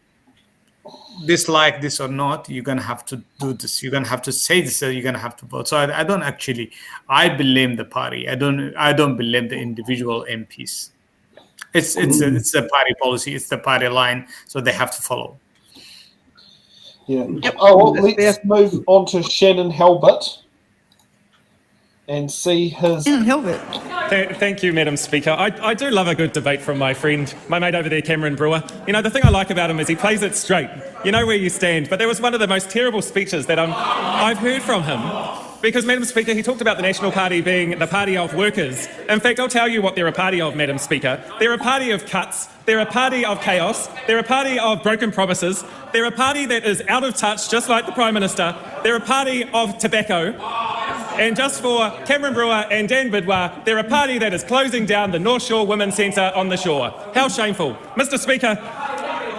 dislike this or not, you're gonna have to do this. You're gonna have to say this. You're gonna have to vote. So I don't actually. I blame the party. I don't blame the individual MPs. It's the party policy. It's the party line. So they have to follow. Yeah. Let's move on to Shannon Halbert and see his. Shannon Halbert. Thank you, Madam Speaker. I do love a good debate from my friend, my mate over there, Cameron Brewer. The thing I like about him is he plays it straight. You know where you stand. But there was one of the most terrible speeches that I've heard from him. Because, Madam Speaker, he talked about the National Party being the party of workers. In fact, I'll tell you what they're a party of, Madam Speaker. They're a party of cuts. They're a party of chaos. They're a party of broken promises. They're a party that is out of touch, just like the Prime Minister. They're a party of tobacco. And just for Cameron Brewer and Dan Bidwar, they're a party that is closing down the North Shore Women's Centre on the shore. How shameful. Mr. Speaker,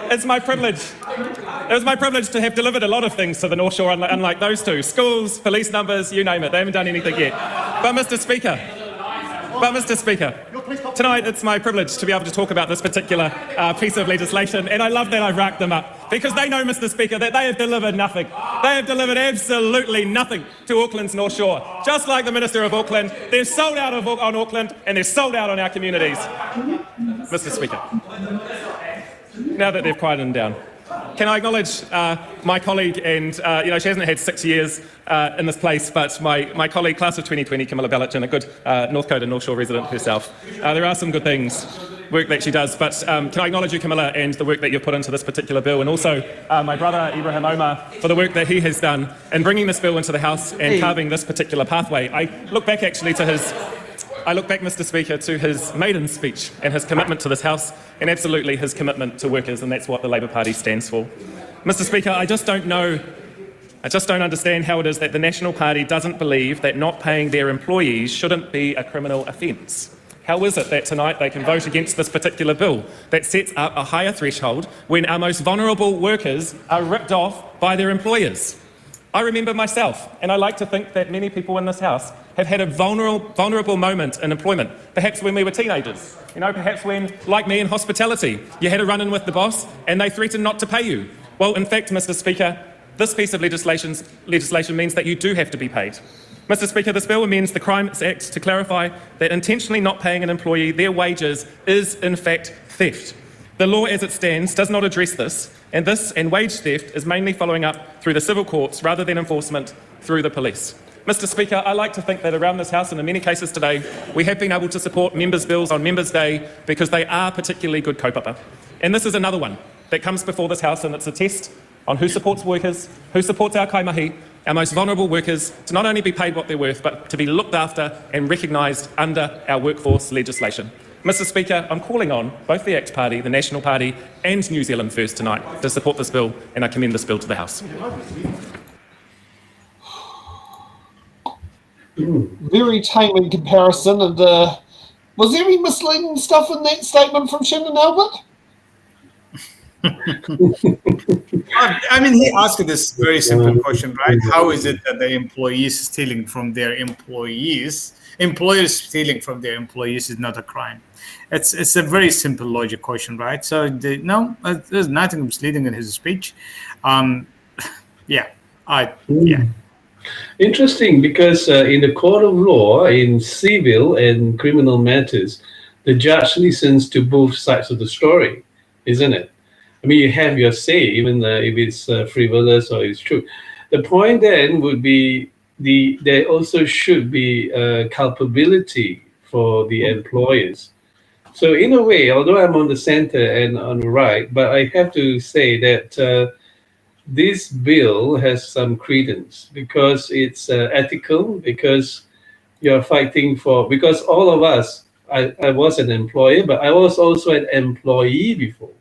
it's my privilege. It was my privilege to have delivered a lot of things to the North Shore, unlike those two. Schools, police numbers, you name it. They haven't done anything yet. But Mr. Speaker, tonight it's my privilege to be able to talk about this particular piece of legislation, and I love that I've racked them up, because they know, Mr. Speaker, that they have delivered nothing. They have delivered absolutely nothing to Auckland's North Shore. Just like the Minister of Auckland, they're sold out on Auckland, and they're sold out on our communities. Mr. Speaker, now that they've quieted down, can I acknowledge my colleague, and she hasn't had 6 years in this place, but my colleague, class of 2020, Camilla Bellichin, a good North Coast and North Shore resident herself. There are some good work that she does, but can I acknowledge you, Camilla, and the work that you've put into this particular bill, and also my brother, Ibrahim Omer, for the work that he has done in bringing this bill into the House and carving this particular pathway. I look back, Mr. Speaker, to his maiden speech and his commitment to this House, and absolutely his commitment to workers, and that's what the Labour Party stands for. Mr. Speaker, I just don't understand how it is that the National Party doesn't believe that not paying their employees shouldn't be a criminal offence. How is it that tonight they can vote against this particular bill that sets up a higher threshold when our most vulnerable workers are ripped off by their employers? I remember myself, and I like to think that many people in this House have had a vulnerable moment in employment, perhaps when we were teenagers, perhaps when, like me in hospitality, you had a run-in with the boss and they threatened not to pay you. Well, in fact, Mr. Speaker, this piece of legislation means that you do have to be paid. Mr. Speaker, this bill amends the Crimes Act to clarify that intentionally not paying an employee their wages is, in fact, theft. The law as it stands does not address this, and wage theft is mainly following up through the civil courts rather than enforcement through the police. Mr. Speaker, I like to think that around this House and in many cases today, we have been able to support members' bills on Members' Day because they are particularly good kaupapa. And this is another one that comes before this House, and it's a test on who supports workers, who supports our kaimahi, our most vulnerable workers, to not only be paid what they're worth, but to be looked after and recognised under our workforce legislation. Mr. Speaker, I'm calling on both the ACT Party, the National Party and New Zealand First tonight to support this bill, and I commend this bill to the House. Very tame in comparison, and was there any misleading stuff in that statement from Shannon Albert? I mean, he asked this very simple question, right? How is it that the employees stealing from their employers stealing from their employees is not a crime? It's a very simple logic question, right? So no, there's nothing misleading in his speech. Interesting, because in the court of law, in civil and criminal matters, the judge listens to both sides of the story, isn't it? I mean, you have your say, even if it's frivolous or it's true. The point then would be there also should be culpability for the employers. So in a way, although I'm on the center and on the right, but I have to say that this bill has some credence because it's ethical, because you're fighting because all of us, I was an employer, but I was also an employee before.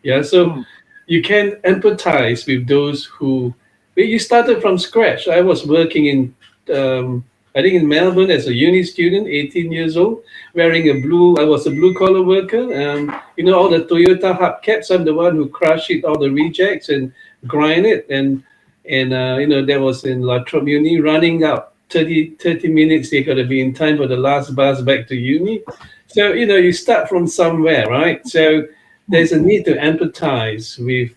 Yeah, so you can empathize with those who, you started from scratch. I was working in, I think in Melbourne as a uni student, 18 years old, wearing I was a blue collar worker. All the Toyota hubcaps, I'm the one who crushed it, all the rejects and grind it. And that was in La Trobe Uni, running out 30 minutes. You got to be in time for the last bus back to uni. So, you start from somewhere, right? So there's a need to empathize with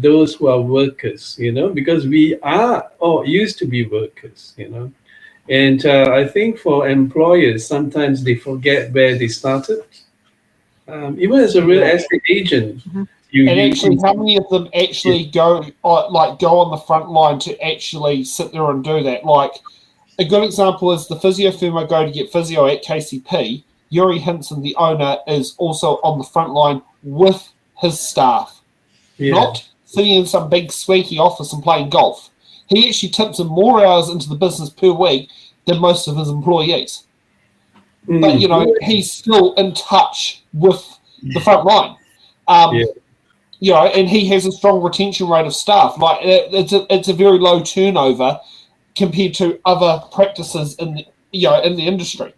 those who are workers, because we are or used to be workers, And I think for employers, sometimes they forget where they started. Even as a real estate agent, how many of them actually go on the front line to actually sit there and do that? Like, a good example is the physio firm I go to get physio at, KCP. Yuri Hinson, the owner, is also on the front line with his staff, not sitting in some big swanky office and playing golf. He actually tips in more hours into the business per week than most of his employees. But, he's still in touch with the front line. And he has a strong retention rate of staff. Like, it's a very low turnover compared to other practices in the industry.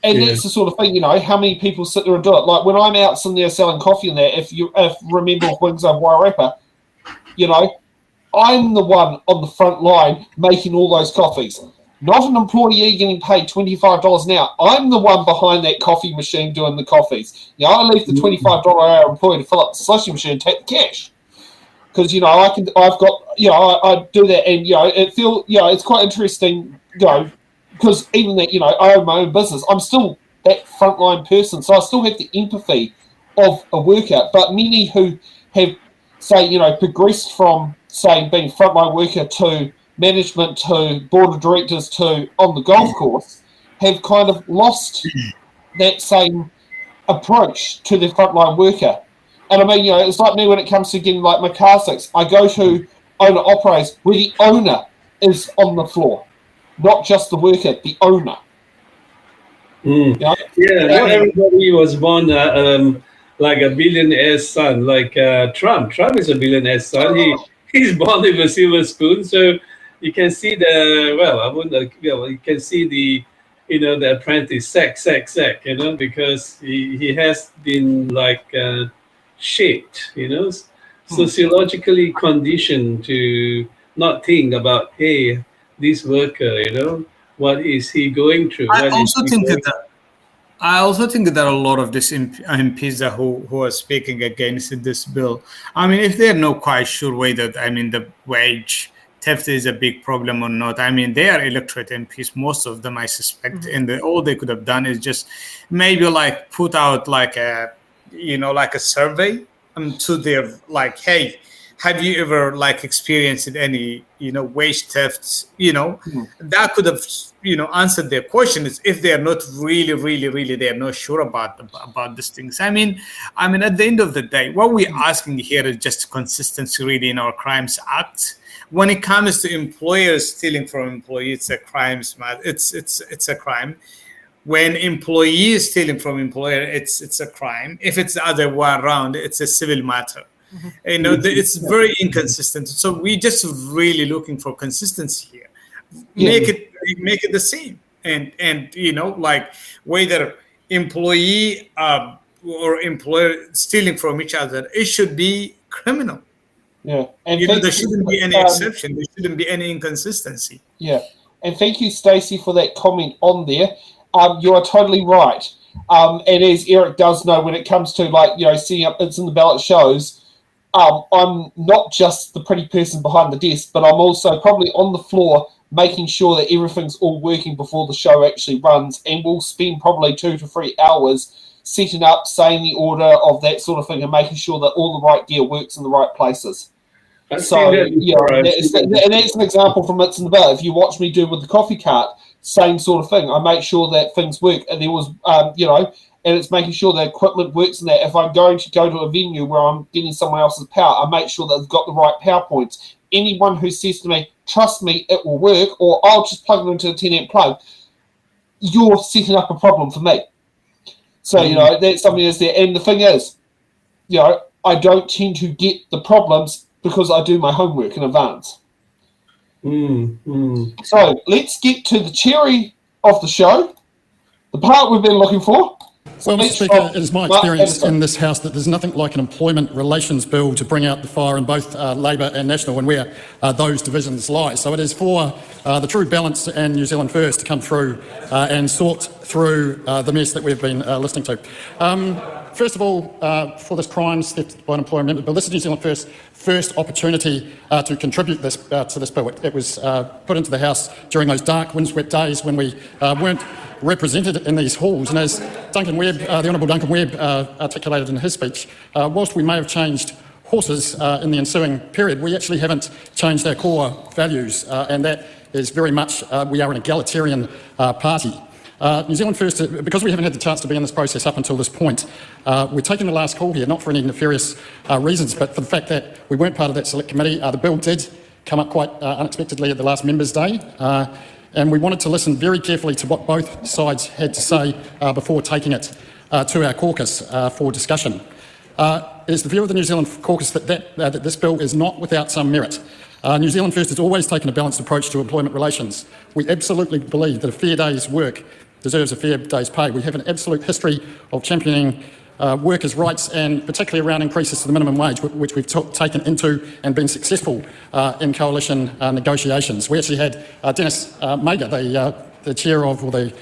And that's the sort of thing, how many people sit there and do it. Like, when I'm out sitting there selling coffee in there, if remember Wings of Wairarapa, I'm the one on the front line making all those coffees. Not an employee getting paid $25 an hour. I'm the one behind that coffee machine doing the coffees. I leave the $25 an hour employee to fill up the slushing machine and take the cash. Because, I do that, and, it's quite interesting, because even that, I own my own business, I'm still that frontline person, so I still have the empathy of a worker. But many who have, say, progressed from, say, being frontline worker to management to board of directors to on the golf course have kind of lost that same approach to the frontline worker. And I mean, it's like me when it comes to getting like my car fixed. I go to owner operators where the owner is on the floor, not just the worker, the owner. Not everybody was born like a billionaire's son, like Trump. Trump is a billionaire's son. He's born with a silver spoon, so you can see you can see the apprentice sack, because he has been like shaped, sociologically conditioned to not think about, hey, this worker, what is he going through? I also think that there are a lot of these MPs who are speaking against this bill. I mean, if they're not quite sure whether, the wage theft is a big problem or not. I mean, they are electorate MPs, most of them, I suspect, and all they could have done is just maybe like put out like a survey to their, like, hey, have you ever like experienced any, wage thefts? That could have, answered their questions if they are not really, they are not sure about these things. I mean, at the end of the day, what we're asking here is just consistency really in our Crimes Act. When it comes to employers stealing from employees, it's a crime. It's a crime. When employees stealing from employer, it's a crime. If it's the other way around, it's a civil matter. It's very inconsistent. So we just really looking for consistency here. Make it the same. And like whether employee or employer stealing from each other, it should be criminal. Yeah, and there shouldn't be any exception. There shouldn't be any inconsistency. Yeah, and thank you, Stacey, for that comment on there. You are totally right. And as Eric does know, when it comes to setting up It's in the Ballot shows, I'm not just the pretty person behind the desk, but I'm also probably on the floor making sure that everything's all working before the show actually runs, and we'll spend probably 2 to 3 hours setting up, saying the order of that sort of thing, and making sure that all the right gear works in the right places. So, and that's an example from It's in the Ballot. If you watch me do with the coffee cart, same sort of thing. I make sure that things work, and there was, and it's making sure the equipment works in that. If I'm going to go to a venue where I'm getting someone else's power, I make sure that they've got the right power points. Anyone who says to me, trust me, it will work, or I'll just plug it into a 10-amp plug, you're setting up a problem for me. So, that's something that's there. And the thing is, I don't tend to get the problems because I do my homework in advance. So let's get to the cherry of the show, the part we've been looking for. Well, Mr. Speaker, it is my experience in this House that there's nothing like an employment relations bill to bring out the fire in both Labor and National and where those divisions lie. So it is for the True Balance and New Zealand First to come through and sort through the mess that we've been listening to. First of all, for this crimes theft by an employer member bill, this is New Zealand first opportunity to contribute to this bill. It was put into the House during those dark, windswept days when we weren't represented in these halls. And as Duncan Webb, the Honourable Duncan Webb, articulated in his speech, whilst we may have changed horses in the ensuing period, we actually haven't changed our core values, and that is very much we are an egalitarian party. New Zealand First, because we haven't had the chance to be in this process up until this point, we're taking the last call here, not for any nefarious reasons, but for the fact that we weren't part of that select committee. The bill did come up quite unexpectedly at the last Members' Day, and we wanted to listen very carefully to what both sides had to say before taking it to our caucus for discussion. It is the view of the New Zealand caucus that this bill is not without some merit. New Zealand First has always taken a balanced approach to employment relations. We absolutely believe that a fair day's work deserves a fair day's pay. We have an absolute history of championing workers' rights, and particularly around increases to the minimum wage, which we've taken into and been successful in coalition negotiations. We actually had Dennis Mager, the chair of, or the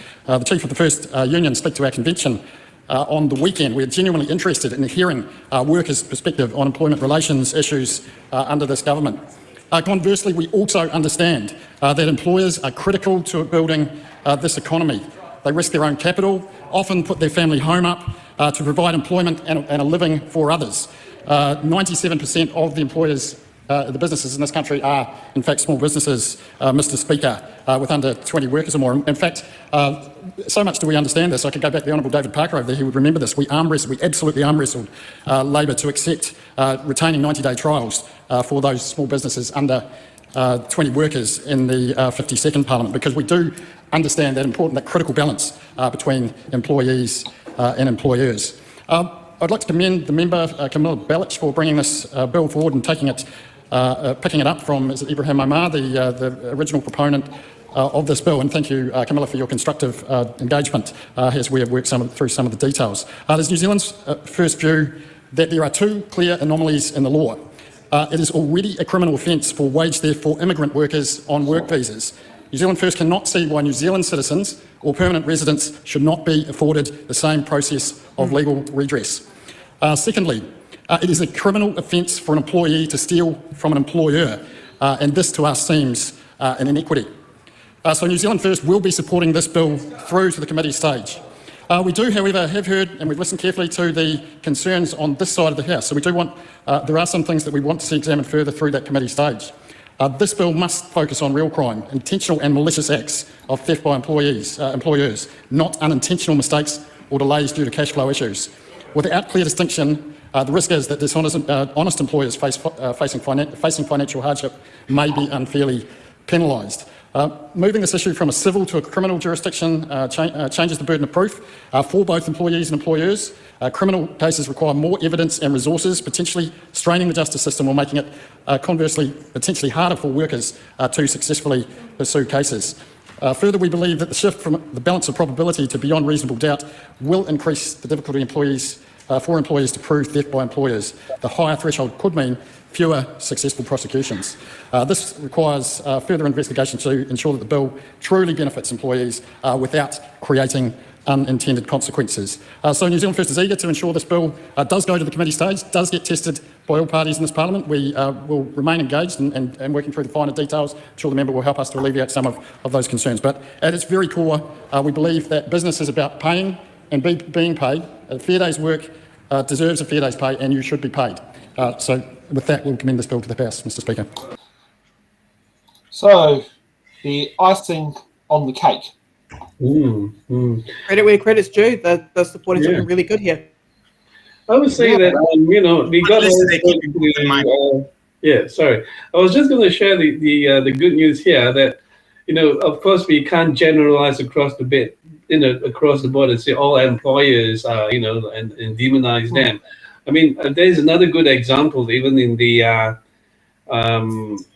chief of the First Union, speak to our convention on the weekend. We're genuinely interested in hearing workers' perspective on employment relations issues under this government. Conversely, we also understand that employers are critical to building this economy. They risk their own capital, often put their family home up to provide employment and a living for others. 97% of the employers, the businesses in this country are, in fact, small businesses, Mr. Speaker, with under 20 workers or more. In fact, so much do we understand this. I could go back to the Honourable David Parker over there, he would remember this. We absolutely arm wrestled Labor to accept retaining 90-day trials for those small businesses under 20 workers in the 52nd Parliament, because we do understand that critical balance between employees and employers. I'd like to commend the member, Camilla Balich, for bringing this bill forward and picking it up from Ibrahim Omer, the original proponent of this bill, and thank you, Camilla, for your constructive engagement as we have worked through some of the details. There's New Zealand's first view that there are two clear anomalies in the law. It is already a criminal offence for wage theft for immigrant workers on work visas. New Zealand First cannot see why New Zealand citizens or permanent residents should not be afforded the same process of legal redress. Secondly, it is a criminal offence for an employee to steal from an employer, and this to us seems an inequity. So New Zealand First will be supporting this bill through to the committee stage. We do, however, have heard and we've listened carefully to the concerns on this side of the House. So we do want, there are some things that we want to see examined further through that committee stage. This bill must focus on real crime, intentional and malicious acts of theft by employers, not unintentional mistakes or delays due to cash flow issues. Without clear distinction, the risk is that honest employers facing financial hardship may be unfairly penalised. Moving this issue from a civil to a criminal jurisdiction changes the burden of proof for both employees and employers. Criminal cases require more evidence and resources, potentially straining the justice system or making it, conversely, potentially harder for workers to successfully pursue cases. Further, we believe that the shift from the balance of probability to beyond reasonable doubt will increase the difficulty employees for employers to prove theft by employers, the higher threshold could mean fewer successful prosecutions. This requires further investigation to ensure that the bill truly benefits employees without creating unintended consequences. So New Zealand First is eager to ensure this bill does go to the committee stage, does get tested by all parties in this parliament. We will remain engaged and working through the finer details. I'm sure the member will help us to alleviate some of those concerns. But at its very core, we believe that business is about paying and being paid. A fair day's work deserves a fair day's pay, and you should be paid. So with that, we'll commend this bill to the House, Mr. Speaker. So, the icing on the cake. Credit where credit's due. They're supporting something really good here. I would say that, we got sorry. I was just going to share the good news here that, of course, we can't generalize across the board and say all employers are, and demonize them. I mean, there's another good example, even in the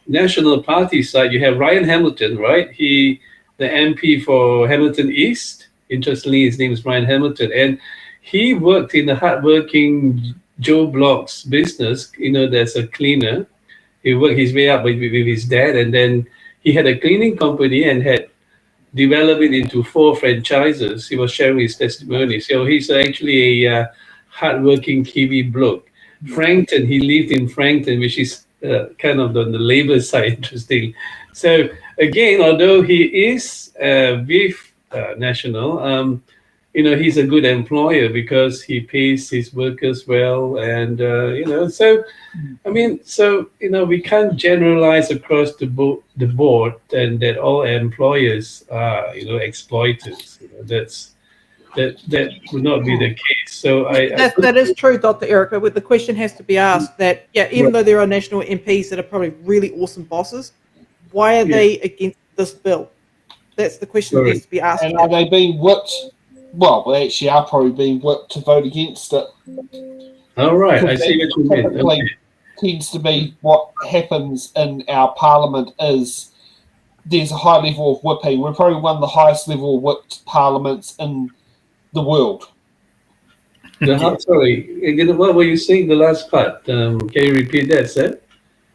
National Party side. You have Ryan Hamilton, right? The MP for Hamilton East. Interestingly, his name is Ryan Hamilton. And he worked in the hardworking Joe Block's business, there's a cleaner. He worked his way up with his dad, and then he had a cleaning company and had developed it into 4 franchises. He was sharing his testimony. So he's actually a hardworking Kiwi bloke. Frankton, he lived in Frankton, which is kind of on the labor side, interesting. So again, although he is with National, he's a good employer because he pays his workers well, and we can't generalize across the board and that all employers are exploiters. That would not be the case. So that is true, Dr. Erica. But the question has to be asked that even though there are national MPs that are probably really awesome bosses, why are they against this bill? That's the question that needs to be asked. And are they being whipped? Well, they actually are probably being whipped to vote against it. All right, I see what you mean. Okay. Tends to be what happens in our parliament is there's a high level of whipping. We're probably one of the highest level of whipped parliaments in the world. Sorry, what were you saying the last part? Can you repeat that, sir?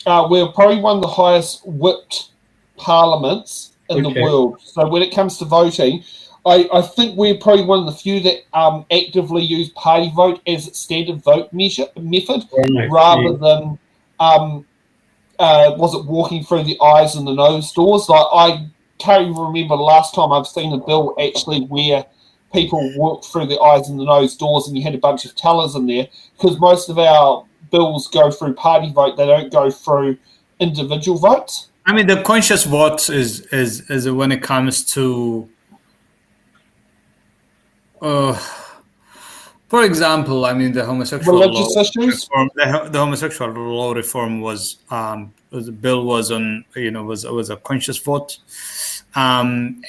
We're probably one of the highest whipped parliaments in the world. So when it comes to voting, I think we're probably one of the few that actively use party vote as its standard vote method, rather than was it walking through the eyes and the nose doors? Like, I can't even remember the last time I've seen a bill actually where people walked through the eyes and the nose doors and you had a bunch of tellers in there, because most of our bills go through party vote. They don't go through individual votes. I mean, the conscious vote is when it comes to, for example, I mean, the homosexual religious issues. The homosexual law reform was the bill was on, was a conscious vote, and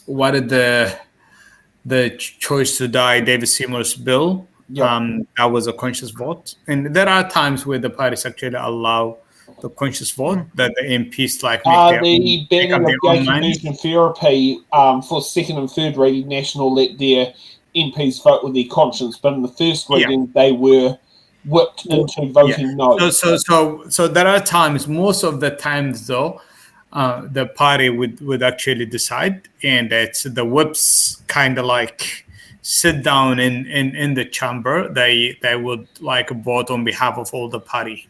what did the choice to die, David Seymour's bill? That was a conscious vote, and there are times where the parties actually allow the conscious vote that the MPs the banning of gay conversion therapy for second and third reading, National let their MPs vote with their conscience, but in the first reading they were whipped into voting no. So there are times, most of the times though, the party would actually decide, and it's the whips kind of like sit down in the chamber. They would like vote on behalf of all the party.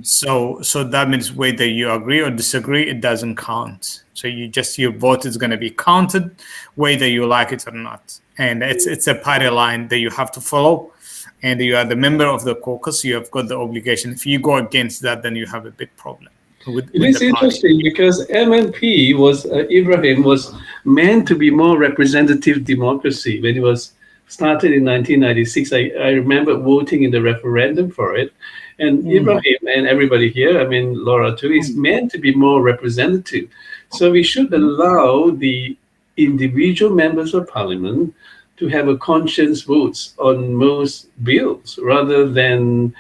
So that means whether you agree or disagree, it doesn't count. So your vote is going to be counted whether you like it or not. And it's a party line that you have to follow. And you are the member of the caucus, you have got the obligation. If you go against that, then you have a big problem. It is interesting because MNP Ibrahim was meant to be more representative democracy when it was started in 1996. I remember voting in the referendum for it. And Ibrahim and everybody here, I mean, Laura too, is meant to be more representative. So we should allow the individual members of parliament to have a conscience votes on most bills rather than,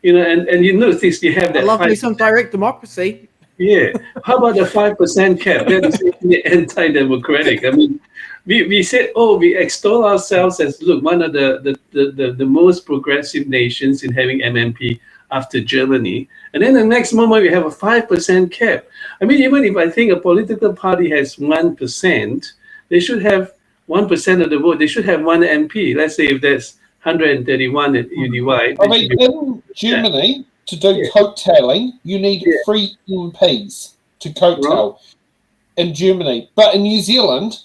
and you notice you have that. I love some direct democracy. Yeah. How about the 5% cap? That is anti-democratic. I mean, we said, we extol ourselves as, look, one of the most progressive nations in having MMP after Germany. And then the next moment we have a 5% cap. I mean, even if I think a political party has 1%, they should have 1% of the vote. They should have one MP. Let's say if there's 131 you divide. I mean, in Germany, to do coattailing, you need 3 MPs to coattail in Germany. But in New Zealand,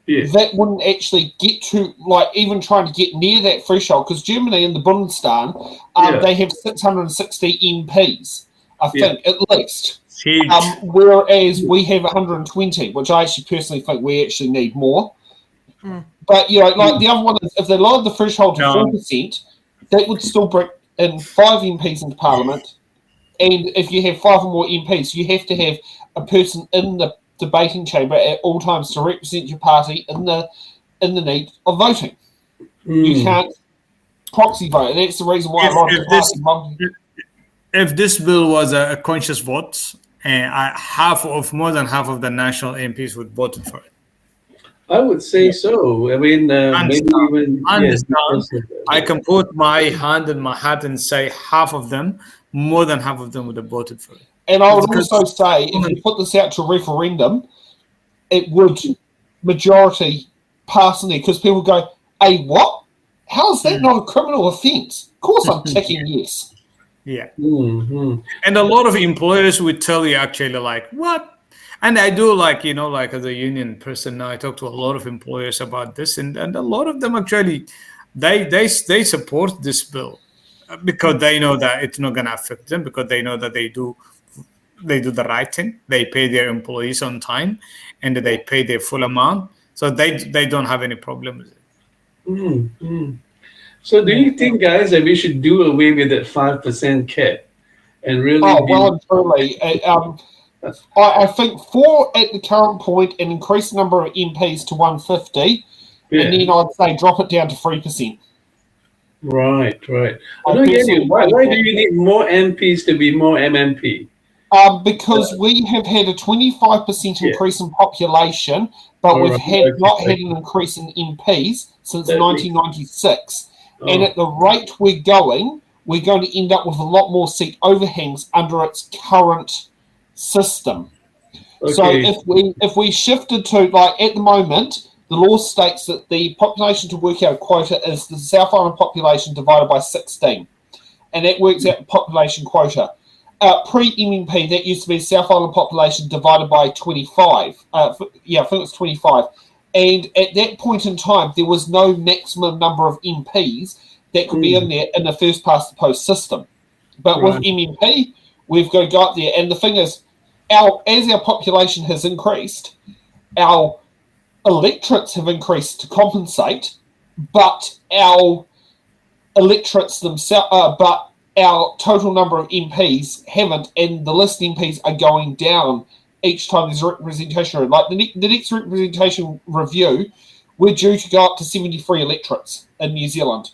that wouldn't actually get to, like, even trying to get near that threshold, because Germany in the Bundestag, they have 660 MPs, I think, at least. Whereas we have 120, which I actually personally think we actually need more. But, you know, like the other one is, if they lowered the threshold to 4%, that would still bring in 5 MPs into Parliament. And if you have 5 or more MPs, you have to have a person in the debating chamber at all times to represent your party in the need of voting. You can't proxy vote. That's the reason why if this bill was a conscious vote, more than half of the national MPs would vote for it. I would say so. I mean, maybe even I can put my hand in my hat and say more than half of them would have voted for it. And I would also say, if you put this out to referendum, it would majority pass in there, because people go, hey, what? How is that not a criminal offence? Of course I'm ticking yes. Yeah. And a lot of employers would tell you actually, like, what? And I do, like, you know, like as a union person now, I talk to a lot of employers about this, and a lot of them actually, they support this bill because they know that it's not going to affect them, because they know that they do the right thing. They pay their employees on time, and they pay their full amount, so they don't have any problem with it. So do you think, guys, that we should do away with that 5% cap and really? Well and truly. I think 4 at the current point, and increase the number of MPs to 150, and then I'd say drop it down to 3%. Right. I don't get you. Why do you need more MPs to be more MMP? Because we have had a 25% increase in population, but we've not had an increase in MPs since 1996. And at the rate we're going to end up with a lot more seat overhangs under its current system. So if we shifted to, like, at the moment, the law states that the population to work out a quota is the South Island population divided by 16, and that works out the population quota. Pre-MMP, that used to be South Island population divided by 25. I think it's 25. And at that point in time, there was no maximum number of MPs that could be in there in the first past the post system. But with MMP, we've got to go up there. And the thing is, as our population has increased, our electorates have increased to compensate, but our electorates themselves, but our total number of MPs haven't, and the list MPs are going down each time there's a representation. Like the next representation review, we're due to go up to 73 electorates in New Zealand.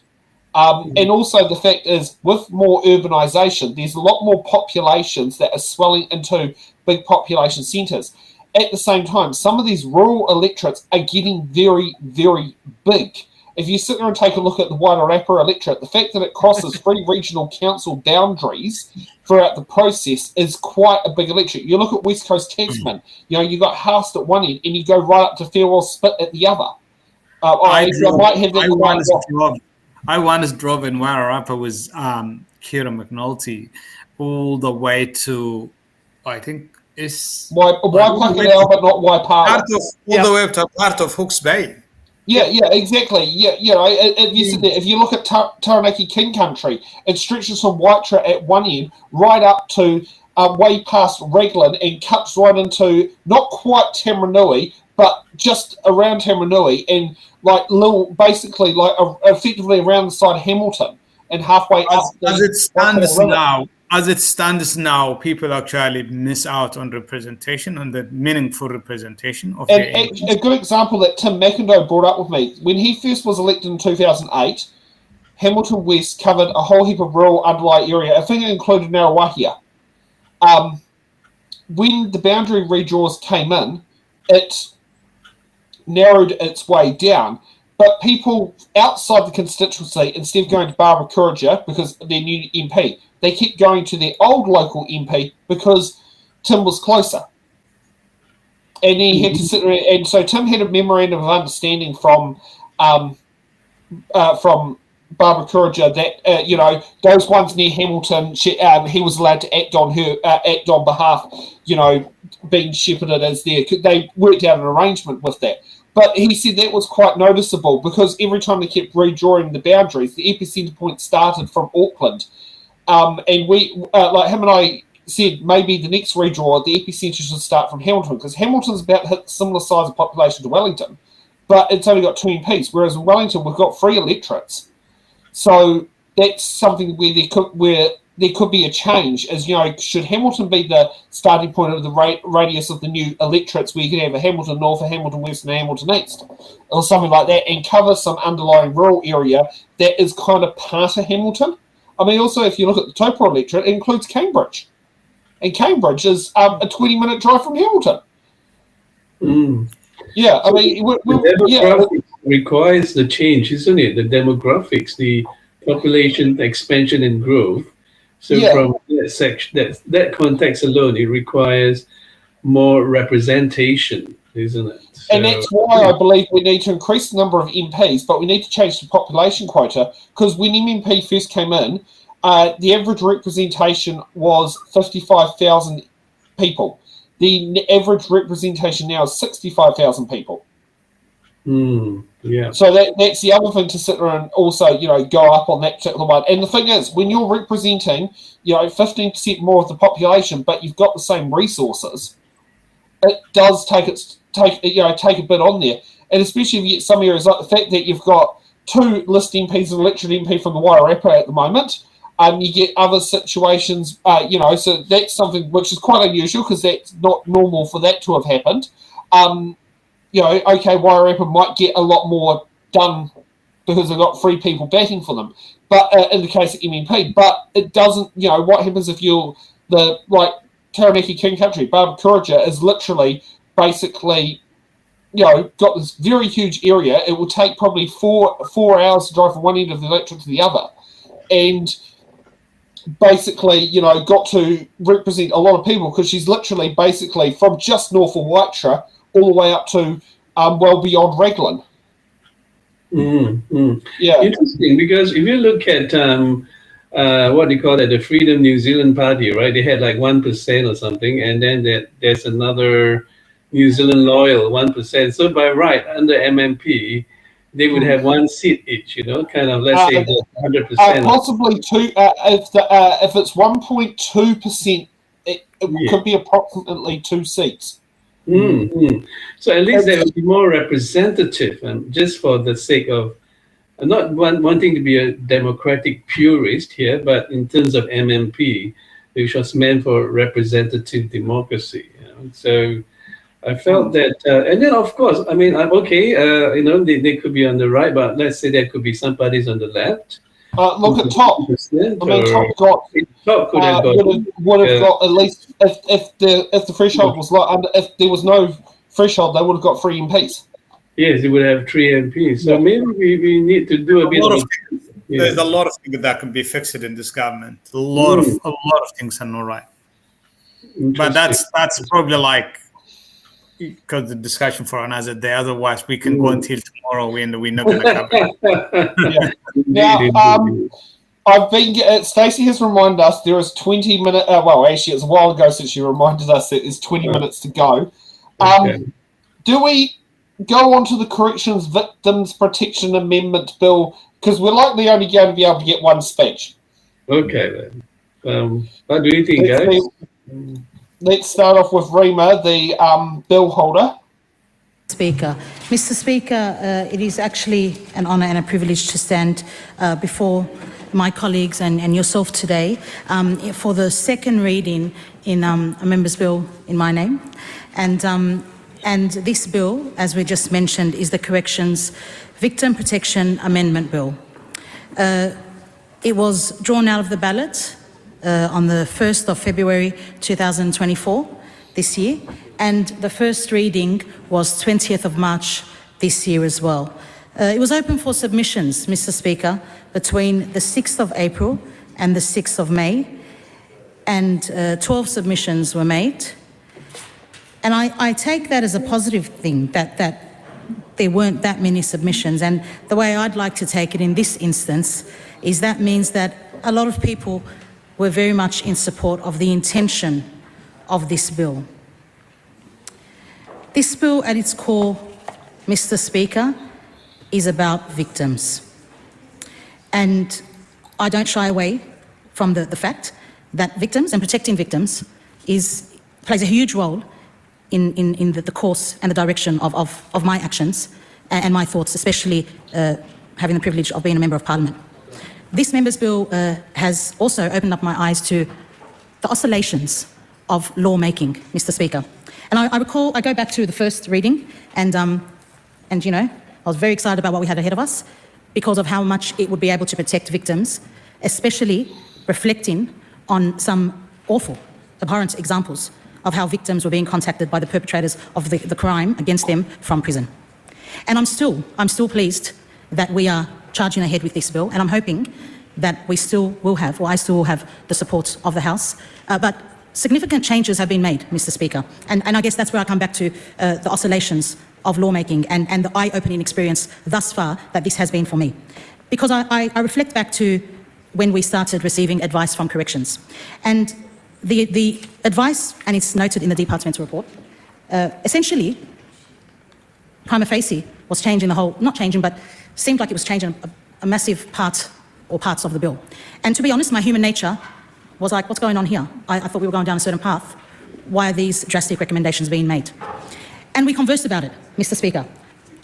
And also the fact is, with more urbanisation, there's a lot more populations that are swelling into big population centres. At the same time, some of these rural electorates are getting very, very big. If you sit there and take a look at the Wairarapa electorate, the fact that it crosses 3 regional council boundaries throughout the process is quite a big electorate. You look at West Coast Tasman, you know, you've got Haast at one end and you go right up to Farewell Spit at the other. I once drove in Wairarapa with Kira McNulty all the way to, I think, Waipakarau, but not Waipara. All the way up to part of Hawke's Bay. Yeah, exactly. Yeah, you know, if you look at Taranaki King Country, it stretches from Waitara at one end right up to way past Raglan and cuts right into not quite Tamaranui, but just around Tamaranui and like basically like effectively around the side of Hamilton and halfway up. As it stands now, people actually miss out on representation, on the meaningful representation of and a good example that Tim McIndoe brought up with me, when he first was elected in 2008, Hamilton West covered a whole heap of rural underlying area. I think it included Narawahia. When the boundary redraws came in, it narrowed its way down. But people outside the constituency, instead of going to Barbara Courager because their new MP, they kept going to their old local MP because Tim was closer. And he had to sit there, and so Tim had a memorandum of understanding from Barbara Courager that those ones near Hamilton, he was allowed to act on behalf, being shepherded as there. They worked out an arrangement with that. But he said that was quite noticeable because every time they kept redrawing the boundaries, the epicentre point started from Auckland, and we, like him and I said, maybe the next redraw, the epicentre should start from Hamilton because Hamilton's about hit similar size of population to Wellington, but it's only got 2 MPs, whereas in Wellington we've got 3 electorates. So that's something where there could be a change, as should Hamilton be the starting point of the radius of the new electorates, where you can have a Hamilton North, a Hamilton West, and a Hamilton East, or something like that, and cover some underlying rural area that is kind of part of Hamilton. I mean, also if you look at the Taupo electorate, it includes Cambridge, and Cambridge is a 20-minute drive from Hamilton. Yeah, I mean, demographics requires the change, isn't it? The demographics, the population expansion and growth. So from that context alone, it requires more representation, isn't it? So, and that's why I believe we need to increase the number of MPs, but we need to change the population quota, because when MMP first came in, the average representation was 55,000 people. The average representation now is 65,000 people. Yeah. So that's the other thing to sit there and also, go up on that particular one. And the thing is, when you're representing, 15% more of the population, but you've got the same resources, it does take a bit on there. And especially if you get some areas like the fact that you've got 2 list MPs and an elected MP from the Wairarapa at the moment. You get other situations, so that's something which is quite unusual because that's not normal for that to have happened. Wairarapa might get a lot more done because they've got 3 people batting for them. But in the case of MMP, but it doesn't, what happens if you're Taranaki King Country, Barbara Courager is literally basically, got this very huge area. It will take probably 4 hours to drive from one end of the electorate to the other. And basically, got to represent a lot of people because she's literally basically from just north of Waitara all the way up to well beyond Raglan. Yeah, interesting, because if you look at what do you call it, the Freedom New Zealand Party, right? They had like 1% or something, and then there's another New Zealand Loyal 1%. So by right, under MMP, they would have 1 seat each, kind of, let's say 100%. Possibly 2. If it's 1.2%, it could be approximately 2 seats. So at least they would be more representative, and just for the sake of not wanting to be a democratic purist here, but in terms of MMP, which was meant for representative democracy. So I felt that, and then of course, I mean, they could be on the right, but let's say there could be some parties on the left. Look at Top. I mean, Top could have would have got at least if the threshold was if there was no threshold, they would have got 3 MPs. Yes, they would have 3 MPs. So maybe we need to do a bit of. There's a lot of things that can be fixed in this government. A lot of things are not right. But that's probably because the discussion for another day. Otherwise, we can go until tomorrow and we're not going to cover it. Now, Stacey has reminded us there is 20 minutes. Actually, it's a while ago since she reminded us that there's 20 minutes to go. Do we go on to the Corrections Victims Protection Amendment Bill? Because we're likely only going to be able to get 1 speech. Okay, then. What do you think, guys? Let's start off with Rima, the bill holder. Speaker. Mr. Speaker, it is actually an honour and a privilege to stand before my colleagues and yourself today for the second reading in a member's bill in my name. And this bill, as we just mentioned, is the Corrections Victim Protection Amendment Bill. It was drawn out of the ballot on the 1st of February 2024, this year, and the first reading was 20th of March this year as well. It was open for submissions, Mr. Speaker, between the 6th of April and the 6th of May, and 12 submissions were made. And I take that as a positive thing, that there weren't that many submissions. And the way I'd like to take it in this instance is that means that a lot of people were very much in support of the intention of this bill. This bill at its core, Mr. Speaker, is about victims. And I don't shy away from the fact that victims and protecting victims plays a huge role in the course and the direction of my actions and my thoughts, especially having the privilege of being a Member of Parliament. This Members' Bill has also opened up my eyes to the oscillations of lawmaking, Mr. Speaker. And I recall, I go back to the first reading, and you know, I was very excited about what we had ahead of us because of how much it would be able to protect victims, especially reflecting on some awful, abhorrent examples of how victims were being contacted by the perpetrators of the crime against them from prison. And I'm still pleased that we are charging ahead with this bill, and I'm hoping that we still will have, or I still will have, the support of the House. But significant changes have been made, Mr. Speaker, and I guess that's where I come back to the oscillations of lawmaking and the eye-opening experience thus far that this has been for me. Because I reflect back to when we started receiving advice from corrections. And the advice, and it's noted in the departmental report, essentially, prima facie was changing the whole, not changing, but seemed like it was changing a massive part or parts of the bill. And to be honest, my human nature was like, what's going on here? I thought we were going down a certain path. Why are these drastic recommendations being made? And we conversed about it, Mr. Speaker.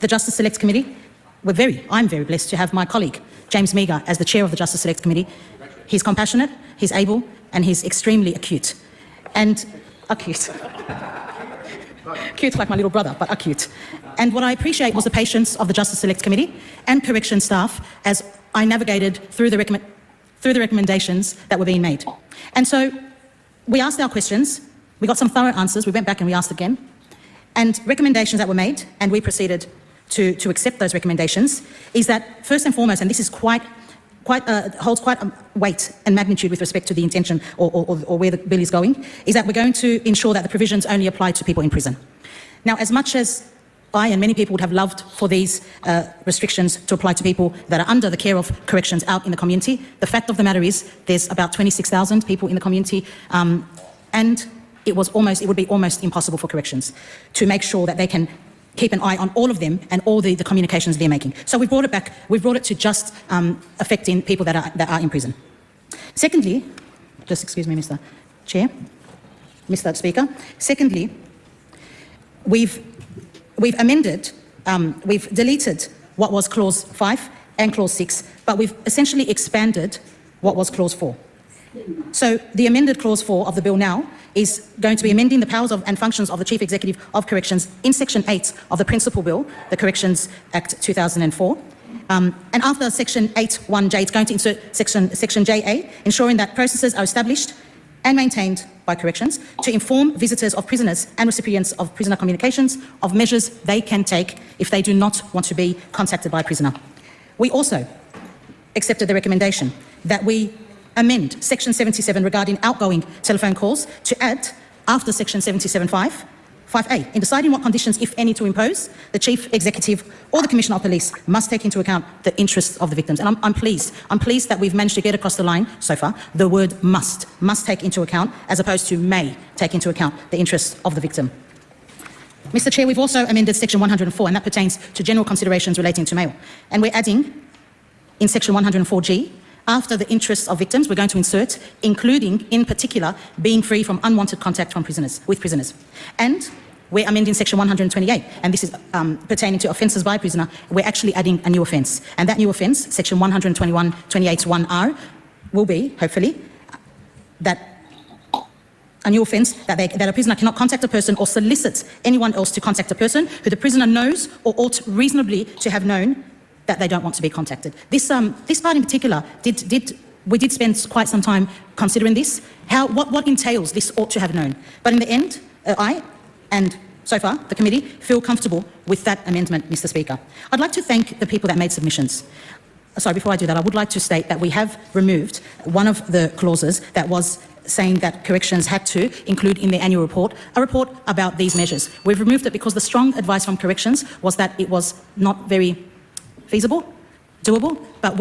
The Justice Select Committee, I'm very blessed to have my colleague, James Meagher, as the chair of the Justice Select Committee. He's compassionate, he's able, and he's extremely acute. And acute. Cute like my little brother, but acute. And what I appreciate was the patience of the Justice Select Committee and correction staff as I navigated through the recommendations that were being made. And so we asked our questions, we got some thorough answers, we went back and we asked again, and recommendations that were made, and we proceeded to accept those recommendations, is that first and foremost, and this is holds quite a weight and magnitude with respect to the intention or where the bill is going, is that we're going to ensure that the provisions only apply to people in prison. Now, as much as I and many people would have loved for these restrictions to apply to people that are under the care of corrections out in the community, the fact of the matter is there's about 26,000 people in the community, and it would be almost impossible for corrections to make sure that they can keep an eye on all of them and all the communications they're making. So we've brought it back, we've brought it to just affecting people that are in prison. Secondly, just excuse me, Mr. Chair, Mr. Speaker. Secondly, we've amended, we've deleted what was Clause 5 and Clause 6, but we've essentially expanded what was Clause 4. So the amended Clause 4 of the bill now is going to be amending the powers and functions of the Chief Executive of Corrections in Section 8 of the Principal Bill, the Corrections Act 2004. And after Section 8(1)J, it's going to insert Section JA, ensuring that processes are established and maintained by corrections to inform visitors of prisoners and recipients of prisoner communications of measures they can take if they do not want to be contacted by a prisoner. We also accepted the recommendation that we amend Section 77 regarding outgoing telephone calls to add, after Section 77(5)(a), in deciding what conditions, if any, to impose, the Chief Executive or the Commissioner of Police must take into account the interests of the victims. And I'm pleased that we've managed to get across the line so far the word must take into account, as opposed to may take into account the interests of the victim. Mr. Chair, we've also amended Section 104, and that pertains to general considerations relating to mail. And we're adding, in Section 104G, after the interests of victims, we're going to insert, including, in particular, being free from unwanted contact from prisoners, with prisoners. And we're amending Section 128, and this is pertaining to offences by a prisoner. We're actually adding a new offence. And that new offence, Section 121(28)(1)(r), will be, hopefully, that a new offence that a prisoner cannot contact a person or solicit anyone else to contact a person who the prisoner knows or ought reasonably to have known that they don't want to be contacted. This part in particular, we did spend quite some time considering this, what entails this ought to have known. But in the end, I and so far the committee feel comfortable with that amendment, Mr. Speaker. I'd like to thank the people that made submissions. Sorry, before I do that, I would like to state that we have removed one of the clauses that was saying that corrections had to include in the annual report a report about these measures. We've removed it because the strong advice from corrections was that it was not very feasible, doable, but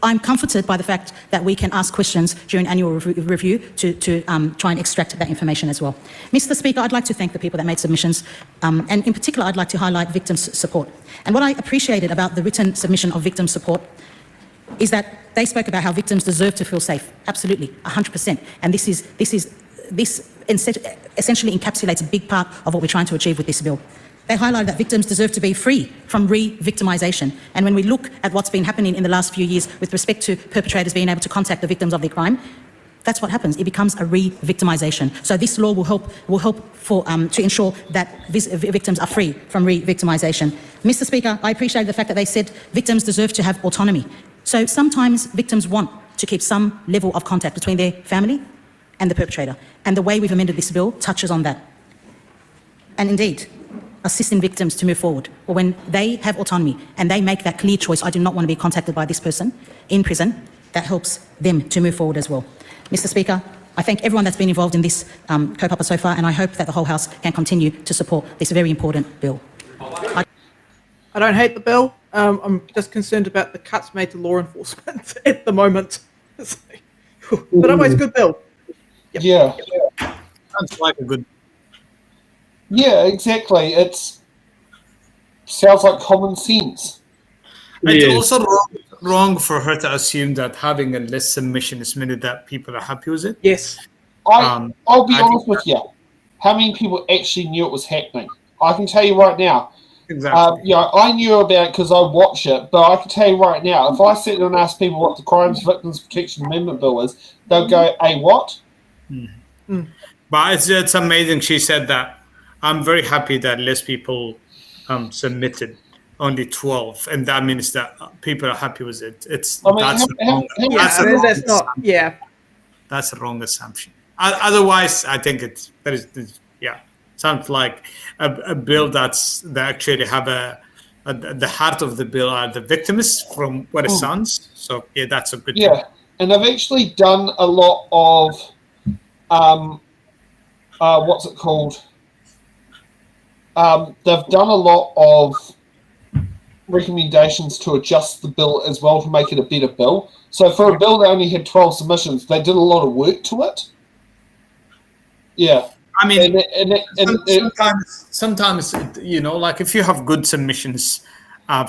I'm comforted by the fact that we can ask questions during annual review to try and extract that information as well. Mr. Speaker, I'd like to thank the people that made submissions, and in particular I'd like to highlight victims' support. And what I appreciated about the written submission of victim support is that they spoke about how victims deserve to feel safe. Absolutely, 100%. And this essentially encapsulates a big part of what we're trying to achieve with this bill. They highlighted that victims deserve to be free from re-victimisation. And when we look at what's been happening in the last few years with respect to perpetrators being able to contact the victims of their crime, that's what happens. It becomes a re-victimisation. So this law will help to ensure that victims are free from re-victimisation. Mr. Speaker, I appreciate the fact that they said victims deserve to have autonomy. So sometimes victims want to keep some level of contact between their family and the perpetrator. And the way we've amended this bill touches on that. And indeed, assisting victims to move forward. Or when they have autonomy and they make that clear choice, I do not want to be contacted by this person in prison, that helps them to move forward as well. Mr. Speaker, I thank everyone that's been involved in this COPAPA so far, and I hope that the whole House can continue to support this very important bill. I don't hate the bill. I'm just concerned about the cuts made to law enforcement at the moment. But otherwise, good bill. Yep. Yeah. Sounds like a good. Yeah, exactly. Sounds like common sense. It's also wrong for her to assume that having a less submission is meant that people are happy with it. Yes. I'll be honest with you. How many people actually knew it was happening? I can tell you right now. Exactly. I knew about it because I watch it, but I can tell you right now, if I sit there and ask people what the Crimes Victims Protection Amendment Bill is, they'll go, "Hey, what?" But it's amazing. She said that. I'm very happy that less people submitted, only 12, and that means that people are happy with it. That's a wrong assumption. Otherwise, I think sounds like a bill that actually have the heart of the bill are the victims from what it sounds. So that's a good thing. And they've actually done a lot of what's it called? They've done a lot of recommendations to adjust the bill as well to make it a better bill. So for a bill that only had 12 submissions, they did a lot of work to it. Yeah. I mean, sometimes like if you have good submissions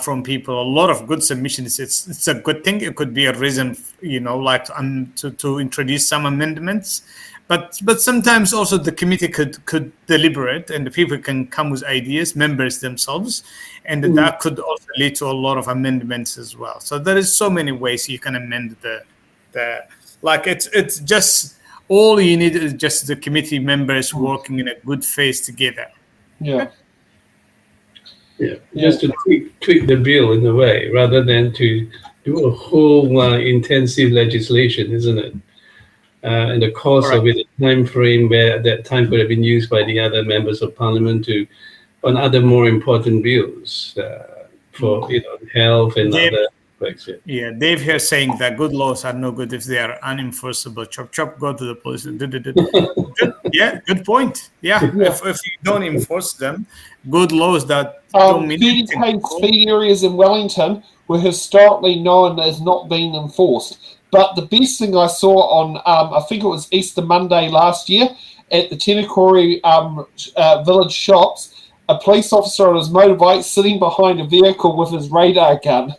from people, a lot of good submissions, it's a good thing. It could be a reason, like to introduce some amendments. But sometimes also the committee could deliberate and the people can come with ideas, members themselves, and that could also lead to a lot of amendments as well. So there is so many ways you can amend it's just. All you need is just the committee members working in a good faith together. Yeah. Just to tweak the bill in a way, rather than to do a whole intensive legislation, isn't it? And the cost of it, the time frame where that time could have been used by the other members of parliament on other more important bills for health and other. Yeah, Dave here saying that good laws are no good if they are unenforceable. Chop, chop, go to the police. Good point. Yeah, if you don't enforce them, good laws that don't mean 30k speed areas in Wellington were historically known as not being enforced. But the best thing I saw on, I think it was Easter Monday last year, at the Tenakori village shops, a police officer on his motorbike sitting behind a vehicle with his radar gun.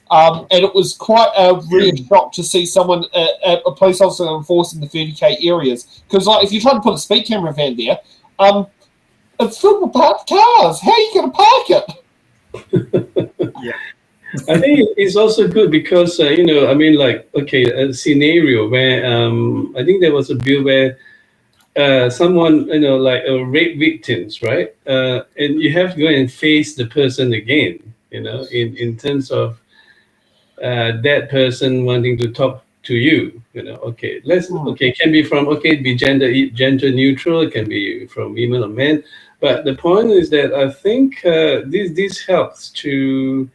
And it was quite a real shock to see someone, a police officer enforcing the 30k areas. Because if you try to put a speed camera van there, it's filled with parked cars. How are you going to park it? I think it's also good because, a scenario where I think there was a bill where someone, rape victims, right? And you have to go and face the person again, in terms of that person wanting to talk to you. Okay, can be from be gender neutral. It can be from women or men. But the point is that I think this helps to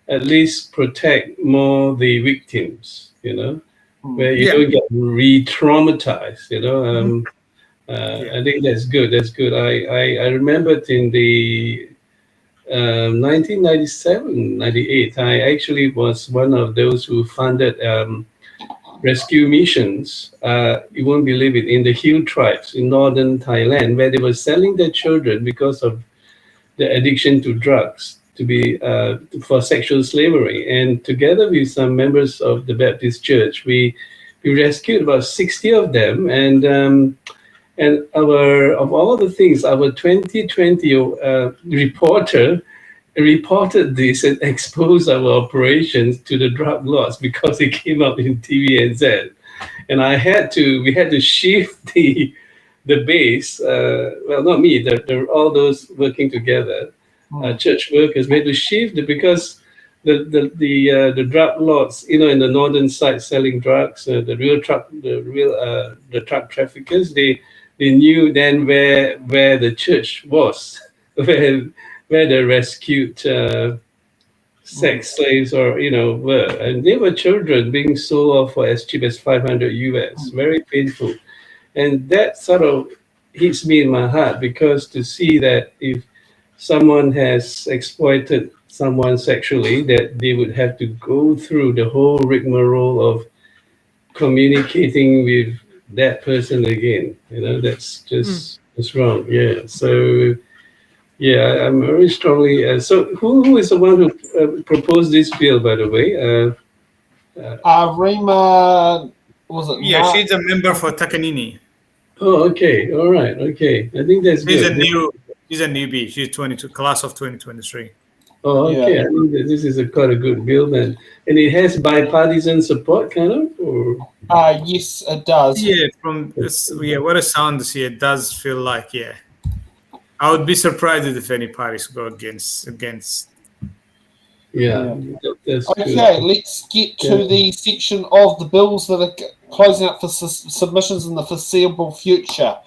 at least protect more the victims. Where you don't get re-traumatized. I think that's good. I remembered in the 1997, 98, I actually was one of those who funded rescue missions. You won't believe it, in the hill tribes in northern Thailand, where they were selling their children because of the addiction to drugs, to be for sexual slavery. And together with some members of the Baptist Church, we rescued about 60 of them. And of all the things, our 2020 reporter reported this and exposed our operations to the drug lords because it came up in TVNZ. And we had to shift the base. Well, not me. All those working together, church workers. We had to shift it because the drug lords, in the northern side selling drugs, the truck traffickers, they knew then where the church was, where the rescued sex slaves were, and they were children being sold off for as cheap as $500 US. Very painful, and that sort of hits me in my heart, because to see that if someone has exploited someone sexually, that they would have to go through the whole rigmarole of communicating with that person again. That's just wrong. Yeah. So yeah, I'm very strongly. So who is the one who proposed this bill, by the way? Rima, was it? Yeah, she's a member for Takanini. Oh, okay. All right. Okay. I think that's good. She's a newbie. She's 22, class of 2023. Oh, okay. Yeah. I think that this is quite a good bill then. And it has bipartisan support, kind of? Or? Yes, it does. Yeah, what it sounds here, it does feel like, I would be surprised if any parties go against. Yeah. That's okay, good. let's get to the section of the bills that are closing up for submissions in the foreseeable future.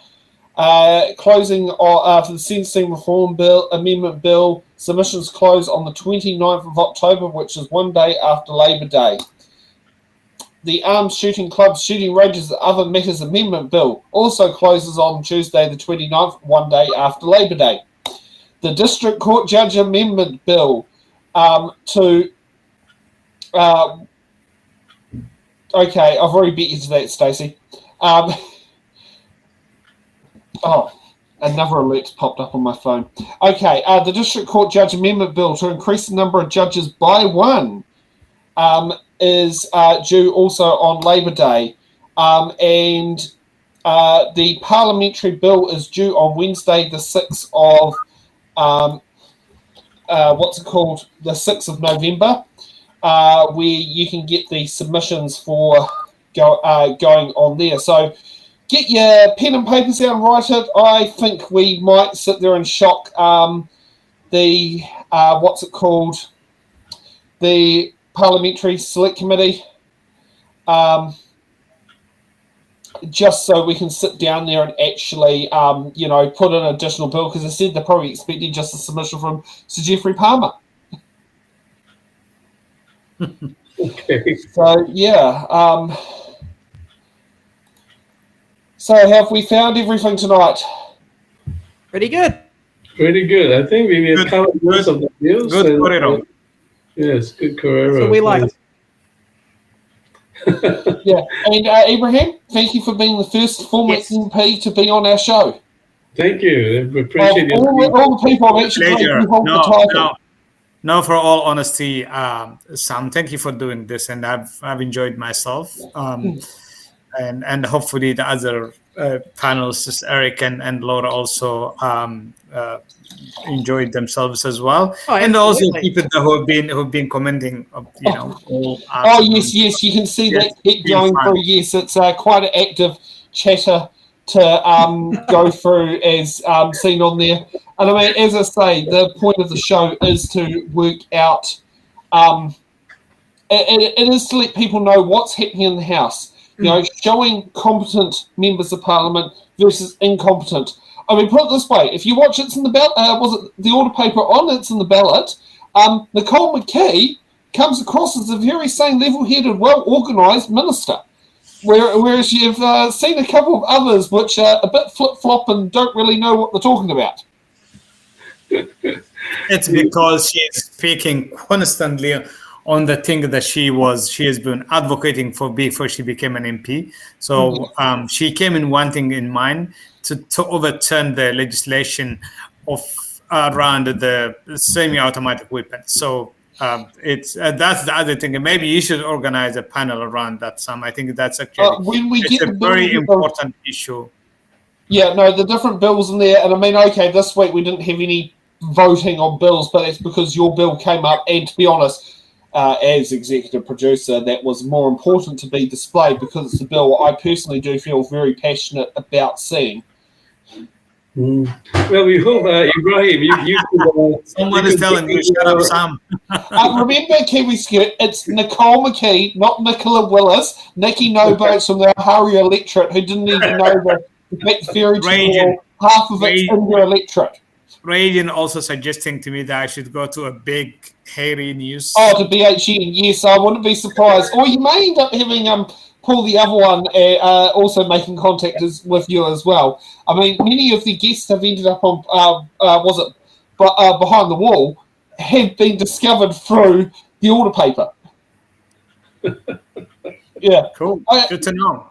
Closing for the Sentencing Reform Bill, Amendment Bill, submissions close on the 29th of October, which is one day after Labor Day. The Armed Shooting Clubs, Shooting Ranges and Other Matters Amendment Bill also closes on Tuesday the 29th, one day after Labor Day. The District Court Judge Amendment Bill okay, I've already beat you to that, Stacey. Another alert's popped up on my phone. Okay, the District Court Judge Amendment Bill to increase the number of judges by one is due also on Labor Day. And the parliamentary bill is due on Wednesday, the 6th of, the 6th of November, where you can get the submissions for going on there. So get your pen and papers out and write it. I think we might sit there and shock the Parliamentary Select Committee, just so we can sit down there and actually, put an additional bill, because I said they're probably expecting just a submission from Sir Geoffrey Palmer. Okay. So, yeah. So have we found everything tonight? Pretty good. Pretty good. I think we have covered most of the news. Good Correro. Yes, good Correro. So we like it. Yeah, and Ibrahim, thank you for being the first former MP to be on our show. Thank you. We appreciate it. All the people I've actually No, for all honesty, Sam, thank you for doing this, and I've enjoyed myself. And hopefully the other panelists, Eric and Laura, also enjoyed themselves as well. And also people who have been commenting, yes, you can see that keep going through. Yes, it's quite an active chatter to go through, as seen on there. And I mean, as I say, the point of the show is to work out it is to let people know what's happening in the House. You know, showing competent members of Parliament versus incompetent. I mean, put it this way: if you watch It's in the Ballot, was it the order paper on It's in the Ballot? Nicole McKee comes across as a very sane, level-headed, well-organised minister. Whereas you've seen a couple of others which are a bit flip-flop and don't really know what they're talking about. It's because she's speaking constantly on the thing that she has been advocating for before she became an MP. So she came in one thing in mind to overturn the legislation of around the semi-automatic weapons. So it's that's the other thing. And maybe you should organize a panel around that. I think that's actually it's a very important issue. Yeah, no, the different bills in there, and I mean, okay, this week we didn't have any voting on bills, but that's because your bill came up, and to be honest, as executive producer, that was more important to be displayed because it's a bill I personally do feel very passionate about seeing. Well, we hope, Ibrahim, you could... Someone is telling me, shut up, Sam. Remember, Kiwi Skirt, it's Nicole McKee, not Nicola Willis, Nikki No Boats from the Aotearoa electorate, who didn't even know the fairy tale, half of it's in their electorate. Radian also suggesting to me that I should go to a big, hairy news. Oh, to BHN, yes, I wouldn't be surprised. Or you may end up having Paul, the other one, also making contact with you as well. I mean, many of the guests have ended up on, Behind the Wall, have been discovered through the order paper. Yeah. Cool. Good to know.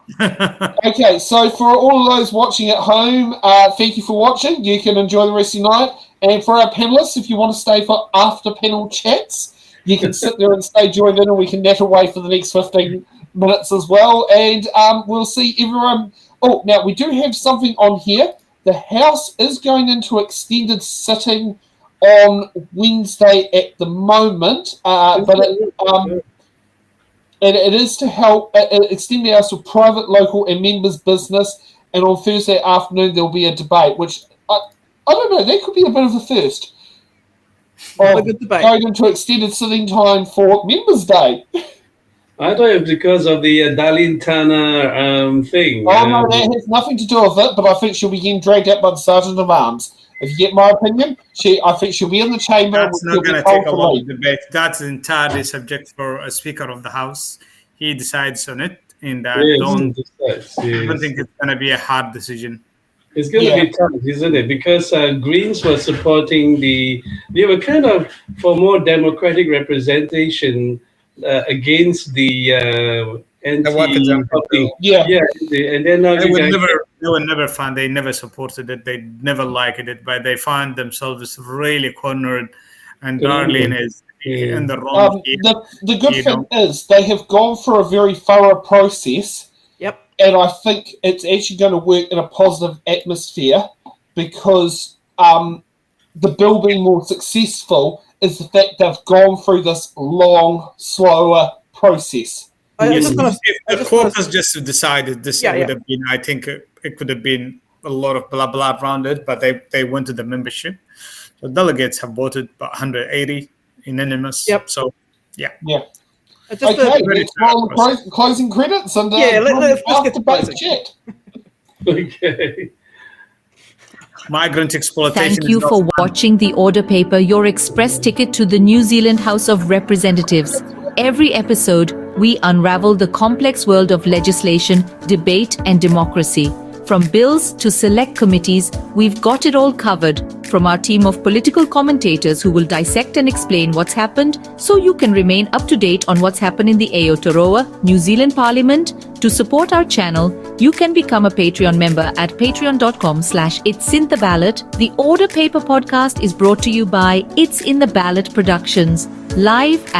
Okay, so for all of those watching at home, thank you for watching. You can enjoy the rest of your night. And for our panelists, if you want to stay for after panel chats, you can sit there and stay joined in, and we can net away for the next 15 minutes as well. And we'll see everyone. Oh, now we do have something on here. The House is going into extended sitting on Wednesday at the moment, but it is to help extend the hours to private, local, and members' business. And on Thursday afternoon, there'll be a debate, which I don't know, that could be a bit of a first. Going into extended sitting time for Members' Day. I thought it was because of the Darlene Turner thing. Oh, no, that has nothing to do with it, but I think she'll be getting dragged out by the Sergeant of Arms. If you get my opinion, I think she'll be in the chamber. That's not going to take a lot of debate. That's entirely subject for a Speaker of the House. He decides on it, and I don't think it's going to be a hard decision. It's going to be tough, isn't it? Because Greens were supporting they were kind of for more democratic representation against the anti-voting. And then now they were never fun. They never supported it. They never liked it, but they find themselves really cornered. And Darlene is in the wrong. The good thing is they have gone through a very thorough process. Yep. And I think it's actually going to work in a positive atmosphere because the bill being more successful is the fact they've gone through this long, slower process. If the caucus just decided this would have been, I think it could have been a lot of blah blah around it, but they went to the membership. So delegates have voted about 180 unanimous. Yep. So okay, let's roll the closing credits and let's get to closing. Chat. Okay. Migrant exploitation. Thank you for watching The Order Paper, your express ticket to the New Zealand House of Representatives. Every episode, we unravel the complex world of legislation, debate, and democracy. From bills to select committees, we've got it all covered. From our team of political commentators who will dissect and explain what's happened so you can remain up to date on what's happened in the Aotearoa, New Zealand Parliament. To support our channel, you can become a Patreon member at patreon.com/It's in the Ballot. The Order Paper podcast is brought to you by It's in the Ballot Productions, live at